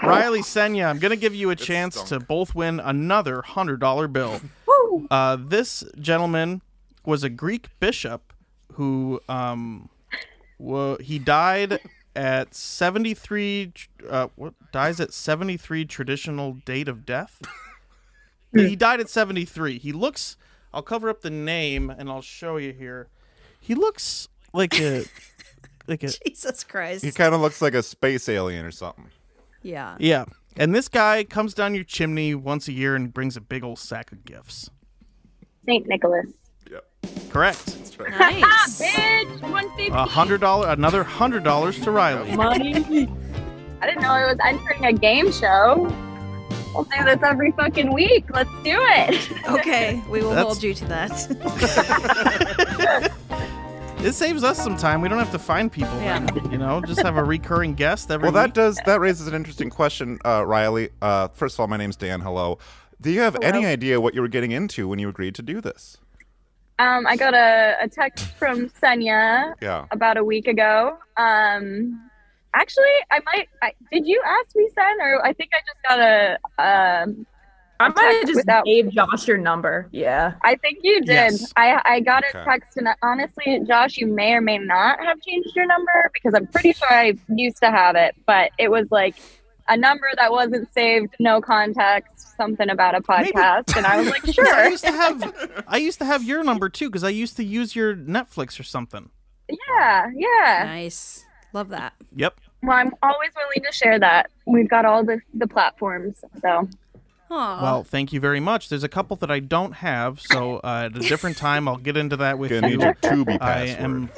Riley, Senja, I'm going to give you a chance to both win another $100 bill. This gentleman was a Greek bishop who he died at 73 dies at 73 traditional date of death. He died at 73. He looks, I'll cover up the name and I'll show you here. He looks like a Jesus Christ. He kind of looks like a space alien or something. Yeah. yeah. And this guy comes down your chimney once a year and brings a big old sack of gifts. St. Nicholas. Correct. That's right. Nice. Bitch, 150. $100, another $100 to Riley. Money. I didn't know I was entering a game show. We'll do this every fucking week. Let's do it. Okay, we will That's- hold you to that. It saves us some time. We don't have to find people. Yeah. Then, you know, just have a recurring guest every Well, week. that raises an interesting question, Riley. First of all, my name's Dan. Hello. Do you have any idea what you were getting into when you agreed to do this? I got a text from Senja about a week ago. Actually, did you ask me, Sen? Or I think I just got I might have just without- gave Josh your number. Yeah. I think you did. Yes. I got a Okay. text, and honestly, Josh, you may or may not have changed your number because I'm pretty sure I used to have it, but it was like a number that wasn't saved, no context, something about a podcast, and I was like, sure. I used to have your number too because I used to use your Netflix or something. Yeah. Nice. Love that. Yep. Well, I'm always willing to share that. We've got all the platforms, so. Aw. Well, thank you very much. There's a couple that I don't have, so at a different time I'll get into that with Gonna you. need your Tubi I password.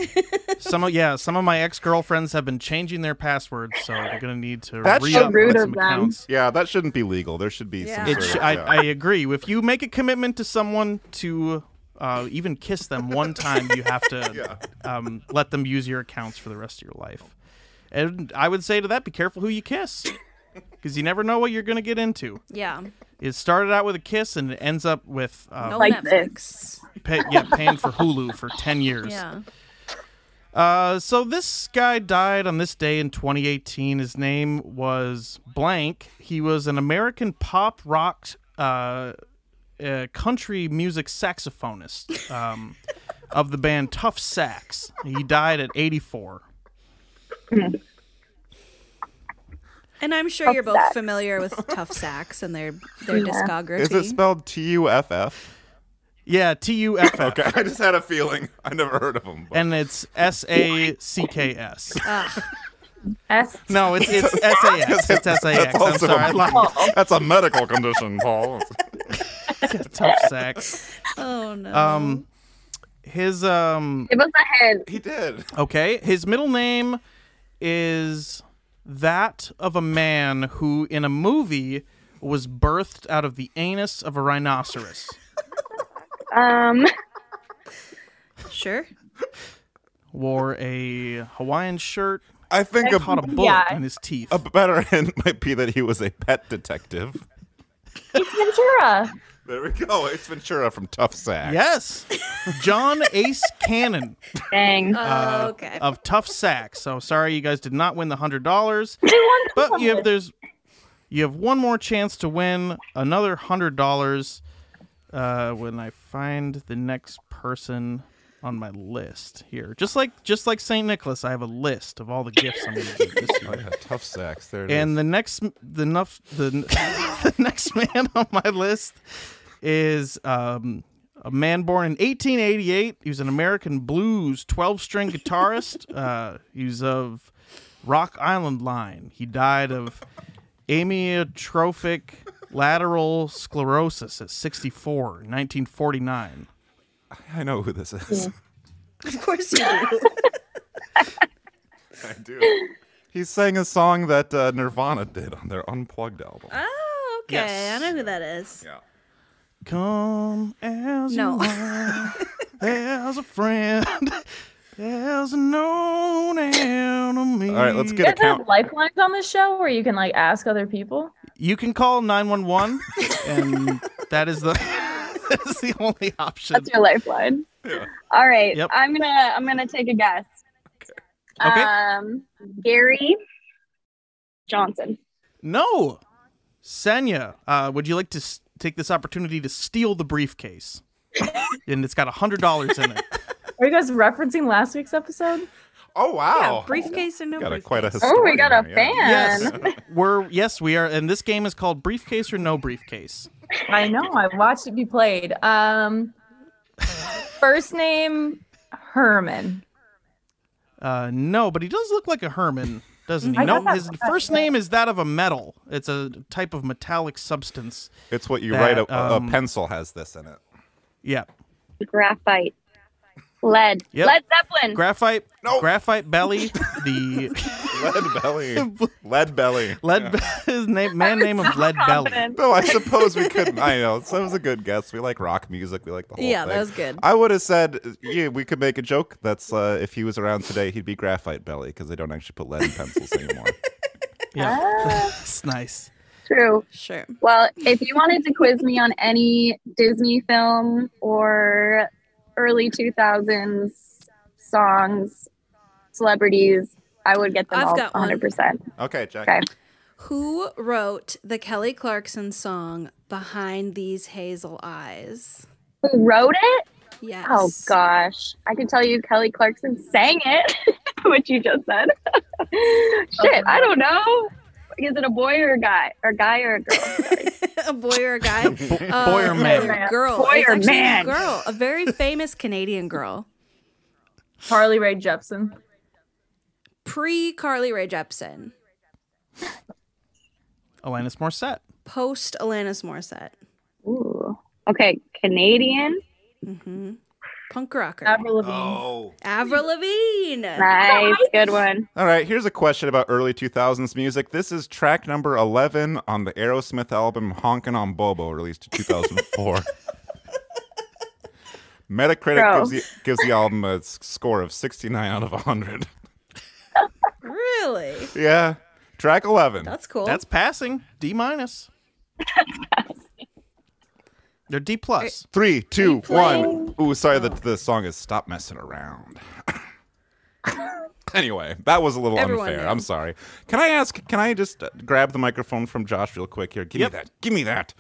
am some of my ex-girlfriends have been changing their passwords, so they're gonna need to That's re-up so rude with of some them. accounts. Yeah, that shouldn't be legal. There should be some Yeah. sort of, I agree. If you make a commitment to someone to even kiss them one time, you have to let them use your accounts for the rest of your life. And I would say to that, be careful who you kiss, because you never know what you're going to get into. Yeah. It started out with a kiss, and it ends up with No Like Netflix. paying for Hulu for 10 years. Yeah. So this guy died on this day in 2018. His name was blank. He was an American pop rock country music saxophonist of the band Tough Sax. He died at 84. And I'm sure you're both familiar with Tough Sax and their discography. Is it spelled Tuff? Yeah, Tuff. Okay, I just had a feeling. I never heard of them. And it's SACKS. S. No, it's SAS. It's SAS. I'm sorry. I lied. That's a medical condition, Paul. Tough Sax. Oh no. His Give us a hint. He did. Okay, his middle name is that of a man who, in a movie, was birthed out of the anus of a rhinoceros. Sure. Wore a Hawaiian shirt. I think Caught a bullet Yeah. in his teeth. a better hint might be that he was a pet detective. It's Ventura. There we go. Ace Ventura from Tough Sax. Yes, John Ace Cannon Dang. Okay. of Tough Sax. So sorry, you guys did not win the $100, They won but you have one more chance to win another $100. when I find the next person on my list here. Just like St. Nicholas, I have a list of all the gifts I'm going to give this year. Oh, yeah, tough sex. There it And is. the next man on my list is a man born in 1888. He was an American blues 12-string guitarist. He was of Rock Island line. He died of amyotrophic lateral sclerosis at 64 in 1949. I know who this is. Of course you do. I do. He sang a song that Nirvana did on their Unplugged album. Oh, okay. Yes. I know who that is. Yeah. Come as No. you are, as a friend, as a known enemy. All right, let's You get a guys have count. lifelines on this show where you can like ask other people. You can call 911, and that is the only option. That's your lifeline. All right. Yep. I'm gonna take a guess. Okay. Gary Johnson. No, Senja, would you like to take this opportunity to steal the briefcase? And it's got $100 in it. Are you guys referencing last week's episode? Oh, wow. Yeah, briefcase or no Got briefcase? quite a Oh, we got a historian here. fan. Yes, we are, and this game is called Briefcase or No Briefcase. I know. I watched it be played. First name Herman. No, but he does look like a Herman, doesn't he? I No, thought his that- first name is that of a metal. It's a type of metallic substance. It's what you That, write. A pencil has this in it. Yeah. Graphite. Lead. Yep. Led Zeppelin. Graphite. No. Graphite belly. The Lead belly. Lead belly. his name, man name of lead belly. Confident. No, I suppose we couldn't. I know. So it was a good guess. We like rock music. We like the whole Yeah, thing. that was good. I would have said, yeah, we could make a joke. That's if he was around today, he'd be graphite belly because they don't actually put lead in pencils anymore. Yeah, Ah, it's nice. true. Sure. Well, if you wanted to quiz me on any Disney film or early 2000s songs, celebrities, I would get them I've all got one. 100%. Okay, Jack. Okay. Who wrote the Kelly Clarkson song Behind These Hazel Eyes? Who wrote it? Yes. Oh, gosh. I can tell you Kelly Clarkson sang it, which you just said. Shit, I don't know. Is it a boy or a guy? Or a guy or a girl? Sorry. A boy or a guy? Boy or man? Girl. Boy It's or actually man? A girl. A very famous Canadian girl. Carly Rae Jepsen. Pre-Carly Rae Jepsen. Alanis Morissette. Post-Alanis Morissette. Ooh. Okay, Canadian. Mm-hmm. Punk rocker. Avril Lavigne. Oh. Avril Lavigne. Nice. Good one. All right, here's a question about early 2000s music. This is track number 11 on the Aerosmith album Honkin' on Bobo, released in 2004. Metacritic gives the album a score of 69 out of 100. Really? Yeah, track 11. That's cool. That's passing. D minus. They're D plus. 3, 2, playing? 1. Ooh, sorry, the song is Stop Messing Around. Anyway, that was a little Everyone unfair. knew. I'm sorry. Can I just grab the microphone from Josh real quick here? Give me that. Give me that.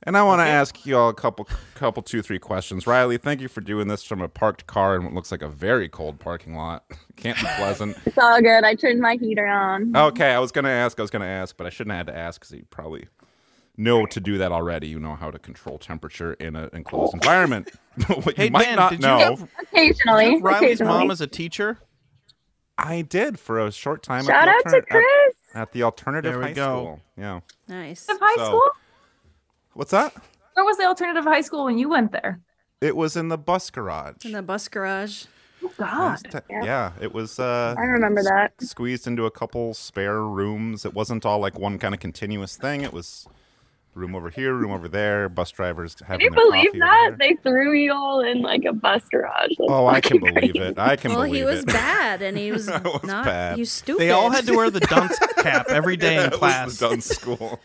And I want to ask you all a couple, 2-3 questions. Riley, thank you for doing this from a parked car in what looks like a very cold parking lot. Can't be pleasant. It's all good. I turned my heater on. Okay, I was gonna ask, but I shouldn't have had to ask because you probably know to do that already. You know how to control temperature in an enclosed environment. What Hey, you might Dan, not did you know. have Occasionally. Riley's occasionally. mom as a teacher? I did for a short time. Shout out to Chris. At the alternative There we high go. school. Yeah. Nice. Of high So- school? What's that? Where was the alternative high school when you went there? It was in the bus garage. In the bus garage. Oh, God. Yeah, it was. I remember that. Squeezed into a couple spare rooms. It wasn't all like one kind of continuous thing. It was room over here, room over there. Bus drivers Can having you their believe coffee that? over there. They threw you all in like a bus garage. That's Oh, I can fucking believe crazy. it. I can Well, believe he was it. bad, and he was, I was not. bad. He was stupid. They all had to wear the dunce cap every day Yeah, in it class. was the dunce school.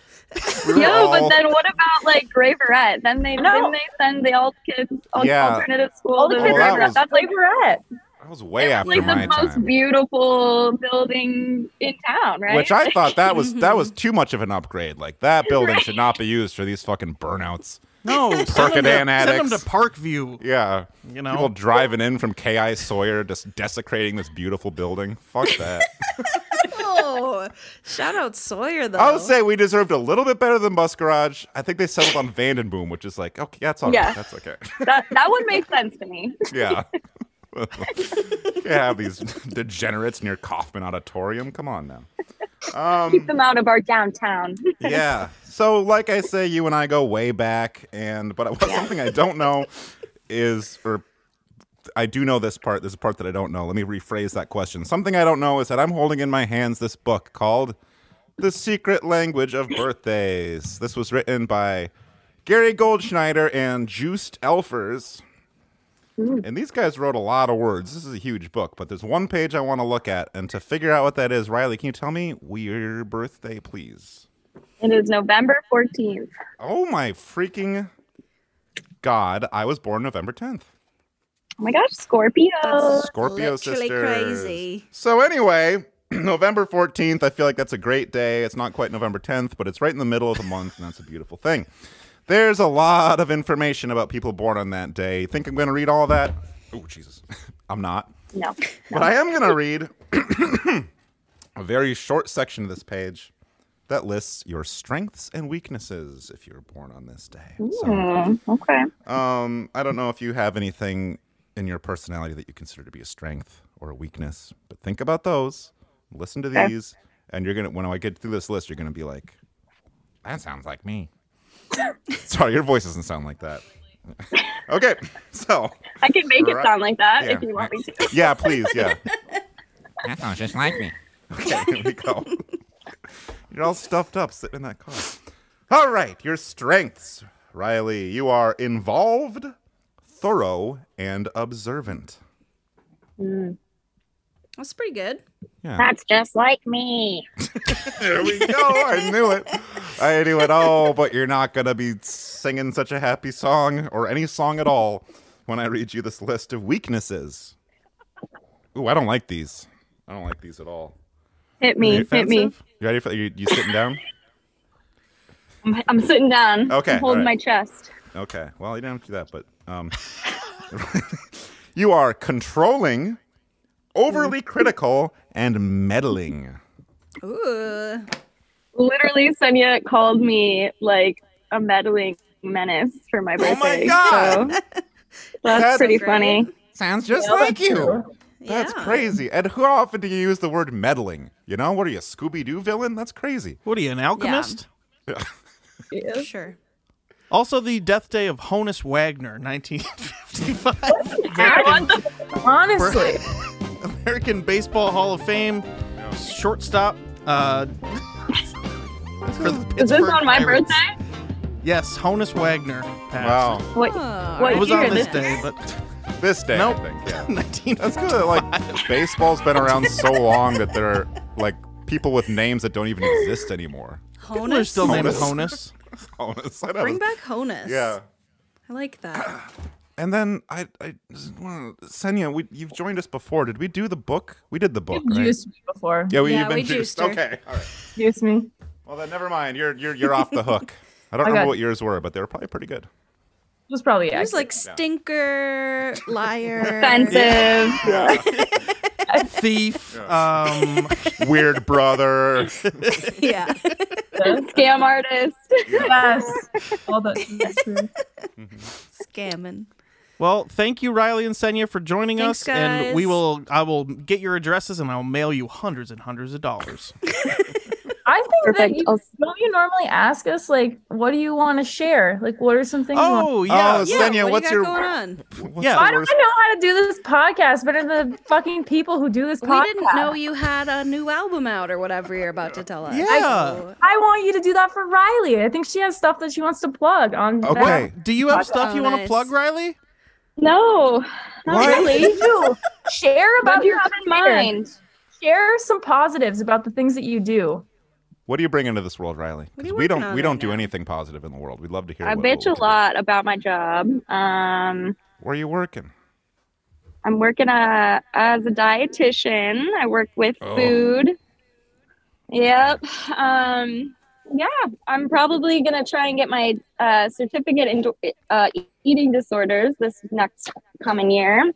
We were Yo, all- but then what about like Graverette? Then didn't they send the alt kids Yeah. alternative school All the to kids that are was- that's like Barrett. that was way It after was like my the most time. beautiful building in town, right? Which I thought that was too much of an upgrade. Like that building should not be used for these fucking burnouts. No, send Percodan them addicts. to Parkview. Yeah. You know? People driving in from K.I. Sawyer, just desecrating this beautiful building. Fuck that. Oh, shout out Sawyer though. I'll say we deserved a little bit better than Bus Garage. I think they settled on Vandenboom, which is like, okay, that's all Yeah. right. That's okay. That would make sense to me. Yeah. You can't have these degenerates near Kaufman Auditorium. Come on now. Keep them out of our downtown. Yeah. So, like I say, you and I go way back, but something I don't know is, or I do know this part. There's a part that I don't know. Let me rephrase that question. Something I don't know is that I'm holding in my hands this book called The Secret Language of Birthdays. This was written by Gary Goldschneider and Joost Elfers. And these guys wrote a lot of words. This is a huge book, but there's one page I want to look at. And to figure out what that is, Riley, can you tell me your birthday, please? It is November 14th. Oh, my freaking God. I was born November 10th. Oh my gosh, Scorpio. Scorpio literally sisters. crazy. So anyway, November 14th, I feel like that's a great day. It's not quite November 10th, but it's right in the middle of the month, and that's a beautiful thing. There's a lot of information about people born on that day. Think I'm going to read all of that? Oh, Jesus. I'm not. No. But I am going to read a very short section of this page that lists your strengths and weaknesses if you're born on this day. Okay. I don't know if you have anything in your personality that you consider to be a strength or a weakness, but think about those. Listen to these, and you're gonna. When I get through this list, you're gonna be like, "That sounds like me." Sorry, your voice doesn't sound like that. Okay, so I can make it sound like that Yeah. if you want me to. Yeah, please, yeah. That sounds just like me. Okay, here we go. You're all stuffed up sitting in that car. All right, your strengths, Riley. You are involved, thorough, and observant. That's pretty good. Yeah. That's just like me. There we go. I knew it. I knew it. Oh, but you're not going to be singing such a happy song or any song at all when I read you this list of weaknesses. Ooh, I don't like these. I don't like these at all. Hit me. Hit me. You ready for you sitting down? I'm sitting down. Okay, I'm holding all right. my chest. Okay. Well, you don't have to do that, but you are controlling, overly critical, and meddling. Ooh. Literally, Senja called me like a meddling menace for my birthday. Oh my God! So that's pretty great. funny. Sounds just like you. That's Yeah. crazy. And how often do you use the word meddling? You know, what are you, a Scooby-Doo villain? That's crazy. What are you, an alchemist? Sure. Also, the death day of Honus Wagner, 1955. Honestly. American Baseball Hall of Fame shortstop. For the Is this Pittsburgh on my Pirates. birthday? Yes, Honus Wagner passed. Wow. What? Oh. What It was year on this this? day, but This day, nope. I think. Yeah. 1955. That's good. Like, baseball's been around so long that there are, like, people with names that don't even exist anymore. People are Honus. still named Honus. Honus. Honest. I know. Bring back Honus. Yeah. I like that. And then Senja, you've joined us before. Did we do the book? We did the book, right? Juiced me before. Yeah, Yeah, you've been we juiced. juiced her. Okay, all right. Juiced me. Well, then never mind. You're off the hook. I don't Okay. remember what yours were, but they were probably pretty good. It was probably He was accurate. like stinker, liar. Offensive. Thief. Weird brother. Yeah. Scam artist. Yes. All that's true. Scamming. Well, thank you, Riley and Senja, for joining Thanks, us. And guys. I will get your addresses and I'll mail you hundreds and hundreds of dollars. I think Perfect. that don't you normally ask us, like, what do you want to share? Like, what are some things you want? Oh, yeah. Oh, Yeah, Senja, what what's do you your got going on? what's Yeah. the Why don't worst- I know how to do this podcast better than the fucking people who do this We podcast? didn't know you had a new album out or whatever you're about to tell us. Yeah. I want you to do that for Riley. I think she has stuff that she wants to plug on. Okay. Do you have stuff you want to nice. plug, Riley? No, not What? really. Do. Share What about do you your have in mind? Share some positives about the things that you do. What do you bring into this world, Riley? What are you we don't working on we don't right do now? anything positive in the world. We'd love to hear. I what bitch we a do. lot about my job. Where are you working? I'm working as a dietitian. I work with Oh. food. Yep. I'm probably gonna try and get my certificate in eating disorders this next coming year.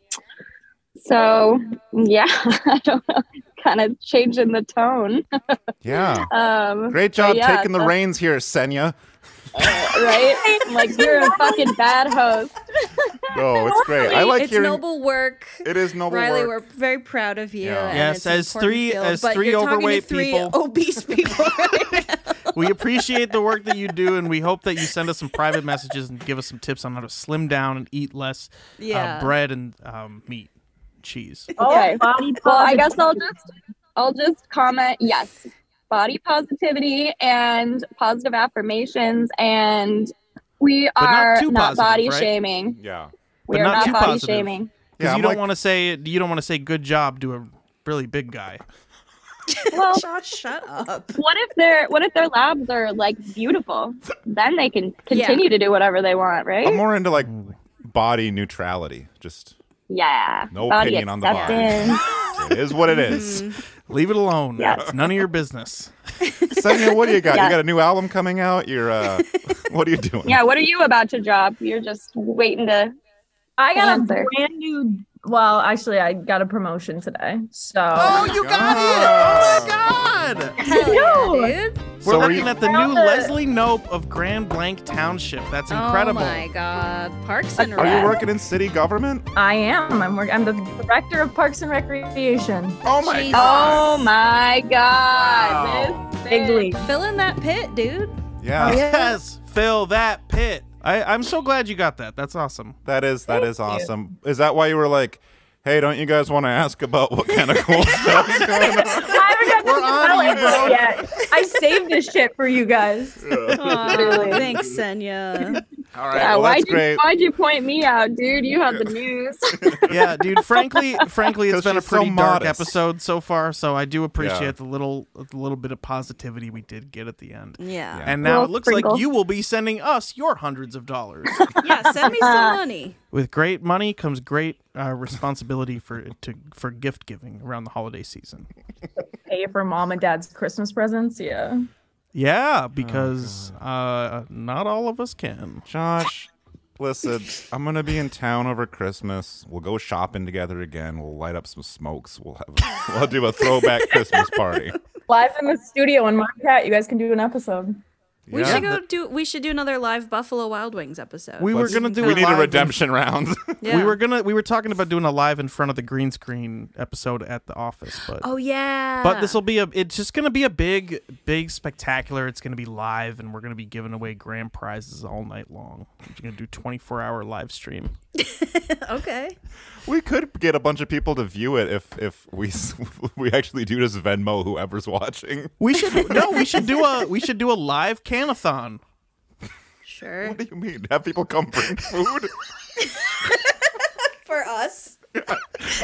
So yeah, I don't know, kind of changing the tone. Yeah. Great job taking the reins here, Senja. Right? Like, you're a fucking bad host. No, it's great. I like it's hearing. noble work. It is noble Riley, work. we're very proud of you. Yeah. and Yes, it's an as important three- field, as but three you're talking to overweight three people. obese people. Right now. We appreciate the work that you do, and we hope that you send us some private messages and give us some tips on how to slim down and eat less bread and meat, cheese. Okay. Body Well, I guess positivity. I'll just comment. Yes, body positivity and positive affirmations, and we But not are too not positive, body right? shaming. Yeah. We But are not not too body positive. shaming. Because Yeah, you don't I'm want to say good job to a really big guy. Well, Josh, shut up. what if their labs are like beautiful? Then they can continue to do whatever they want, right? I'm more into like body neutrality. Just Yeah. no body opinion on the body. acceptance. It is what it is. Leave it alone. Yes. It's none of your business. Senja, what do you got? Yeah. You got a new album coming out? You're what are you doing? Yeah, what are you about to drop? You're just waiting to I got answer. a brand new. Well, actually, I got a promotion today. So. You got it! Oh my God! Hell yeah, dude. We're So are looking you- at the new Leslie Nope of Grand Blanc Township. That's incredible. Oh my God. Parks and Are you Rec. working in city government? I am. I'm the director of Parks and Recreation. Oh my Jesus. god. Oh my god. Wow. This Big league. Fill in that pit, dude. Yeah. Yes, fill that pit. I'm so glad you got that. That's awesome. That is awesome. Is that why you were like, hey, don't you guys want to ask about what kind of cool stuff is going on? I haven't got We're to on tell you, it bro. yet. I saved this shit for you guys. Aw, thanks, Senja. All right, Yeah, well, that's great. why'd you point me out, dude? You had the news. Yeah, dude. Frankly, it's 'Cause been a she's so pretty dark modest. episode so far. So I do appreciate Yeah. the little bit of positivity we did get at the end. Yeah. And now Little it looks sprinkle. like you will be sending us your hundreds of dollars. Yeah, send me some money. With great money comes great responsibility for gift giving around the holiday season. Pay for mom and dad's Christmas presents. Yeah. Yeah, because not all of us can. Josh, listen, I'm gonna be in town over Christmas. We'll go shopping together again. We'll light up some smokes. We'll do a throwback Christmas party. Live in the studio in Marquette, you guys can do an episode. We Yeah. should do another live Buffalo Wild Wings episode. We were gonna do. We a need a live redemption round. Yeah. We were talking about doing a live in front of the green screen episode at the office, but Oh yeah. but this will be it's just gonna be a big spectacular. It's gonna be live, and we're gonna be giving away grand prizes all night long. We're gonna do 24-hour live stream. Okay. We could get a bunch of people to view it if we actually do just Venmo whoever's watching. We should do a live canathon. Sure. What do you mean? Have people come bring food? For us.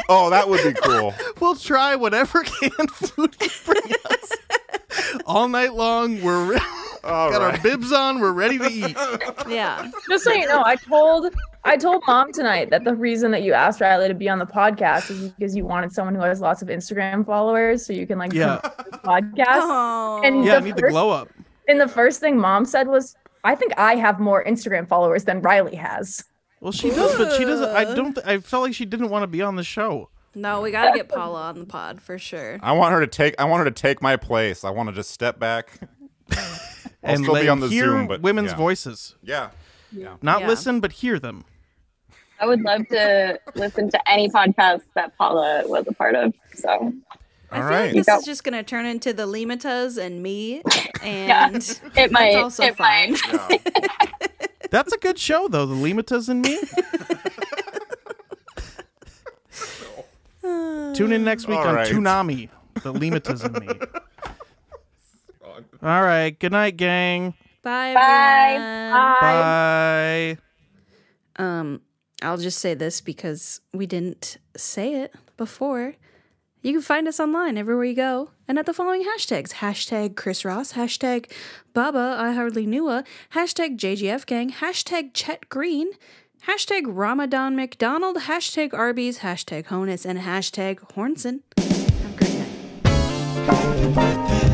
Oh, that would be cool. We'll try whatever canned food you bring us. All night long, we're All got right. our bibs on. We're ready to eat. Yeah. Just so you know, I told mom tonight that the reason that you asked Riley to be on the podcast is because you wanted someone who has lots of Instagram followers, so you can like Yeah. promote the podcast. Oh. And Yeah, I the need the first- glow up. And the first thing mom said was, "I think I have more Instagram followers than Riley has." Well, she does, but she doesn't. I felt like she didn't want to be on the show. No, we gotta get Paula on the pod for sure. I want her to take my place. I want to just step back. I'll And still be let on the hear Zoom, but women's yeah. voices. Yeah. Not Yeah. listen, but hear them. I would love to listen to any podcast that Paula was a part of. So All I feel right. like this is just gonna turn into the Liimattas and me, and it might. that's also it fine. might. That's a good show, though. The Liimattas and me. Tune in next week All on right. Toonami. The Liimattas and me. All right. Good night, gang. Bye. Bye. Everyone. Bye. I'll just say this because we didn't say it before. You can find us online everywhere you go and at the following hashtags. Hashtag Chris Ross, hashtag Baba I Hardly Knew A, hashtag JGF Gang, hashtag Chet Green, hashtag Ramadan McDonald, hashtag Arby's, hashtag Honus, and hashtag Hornson. Have a great night. Happy birthday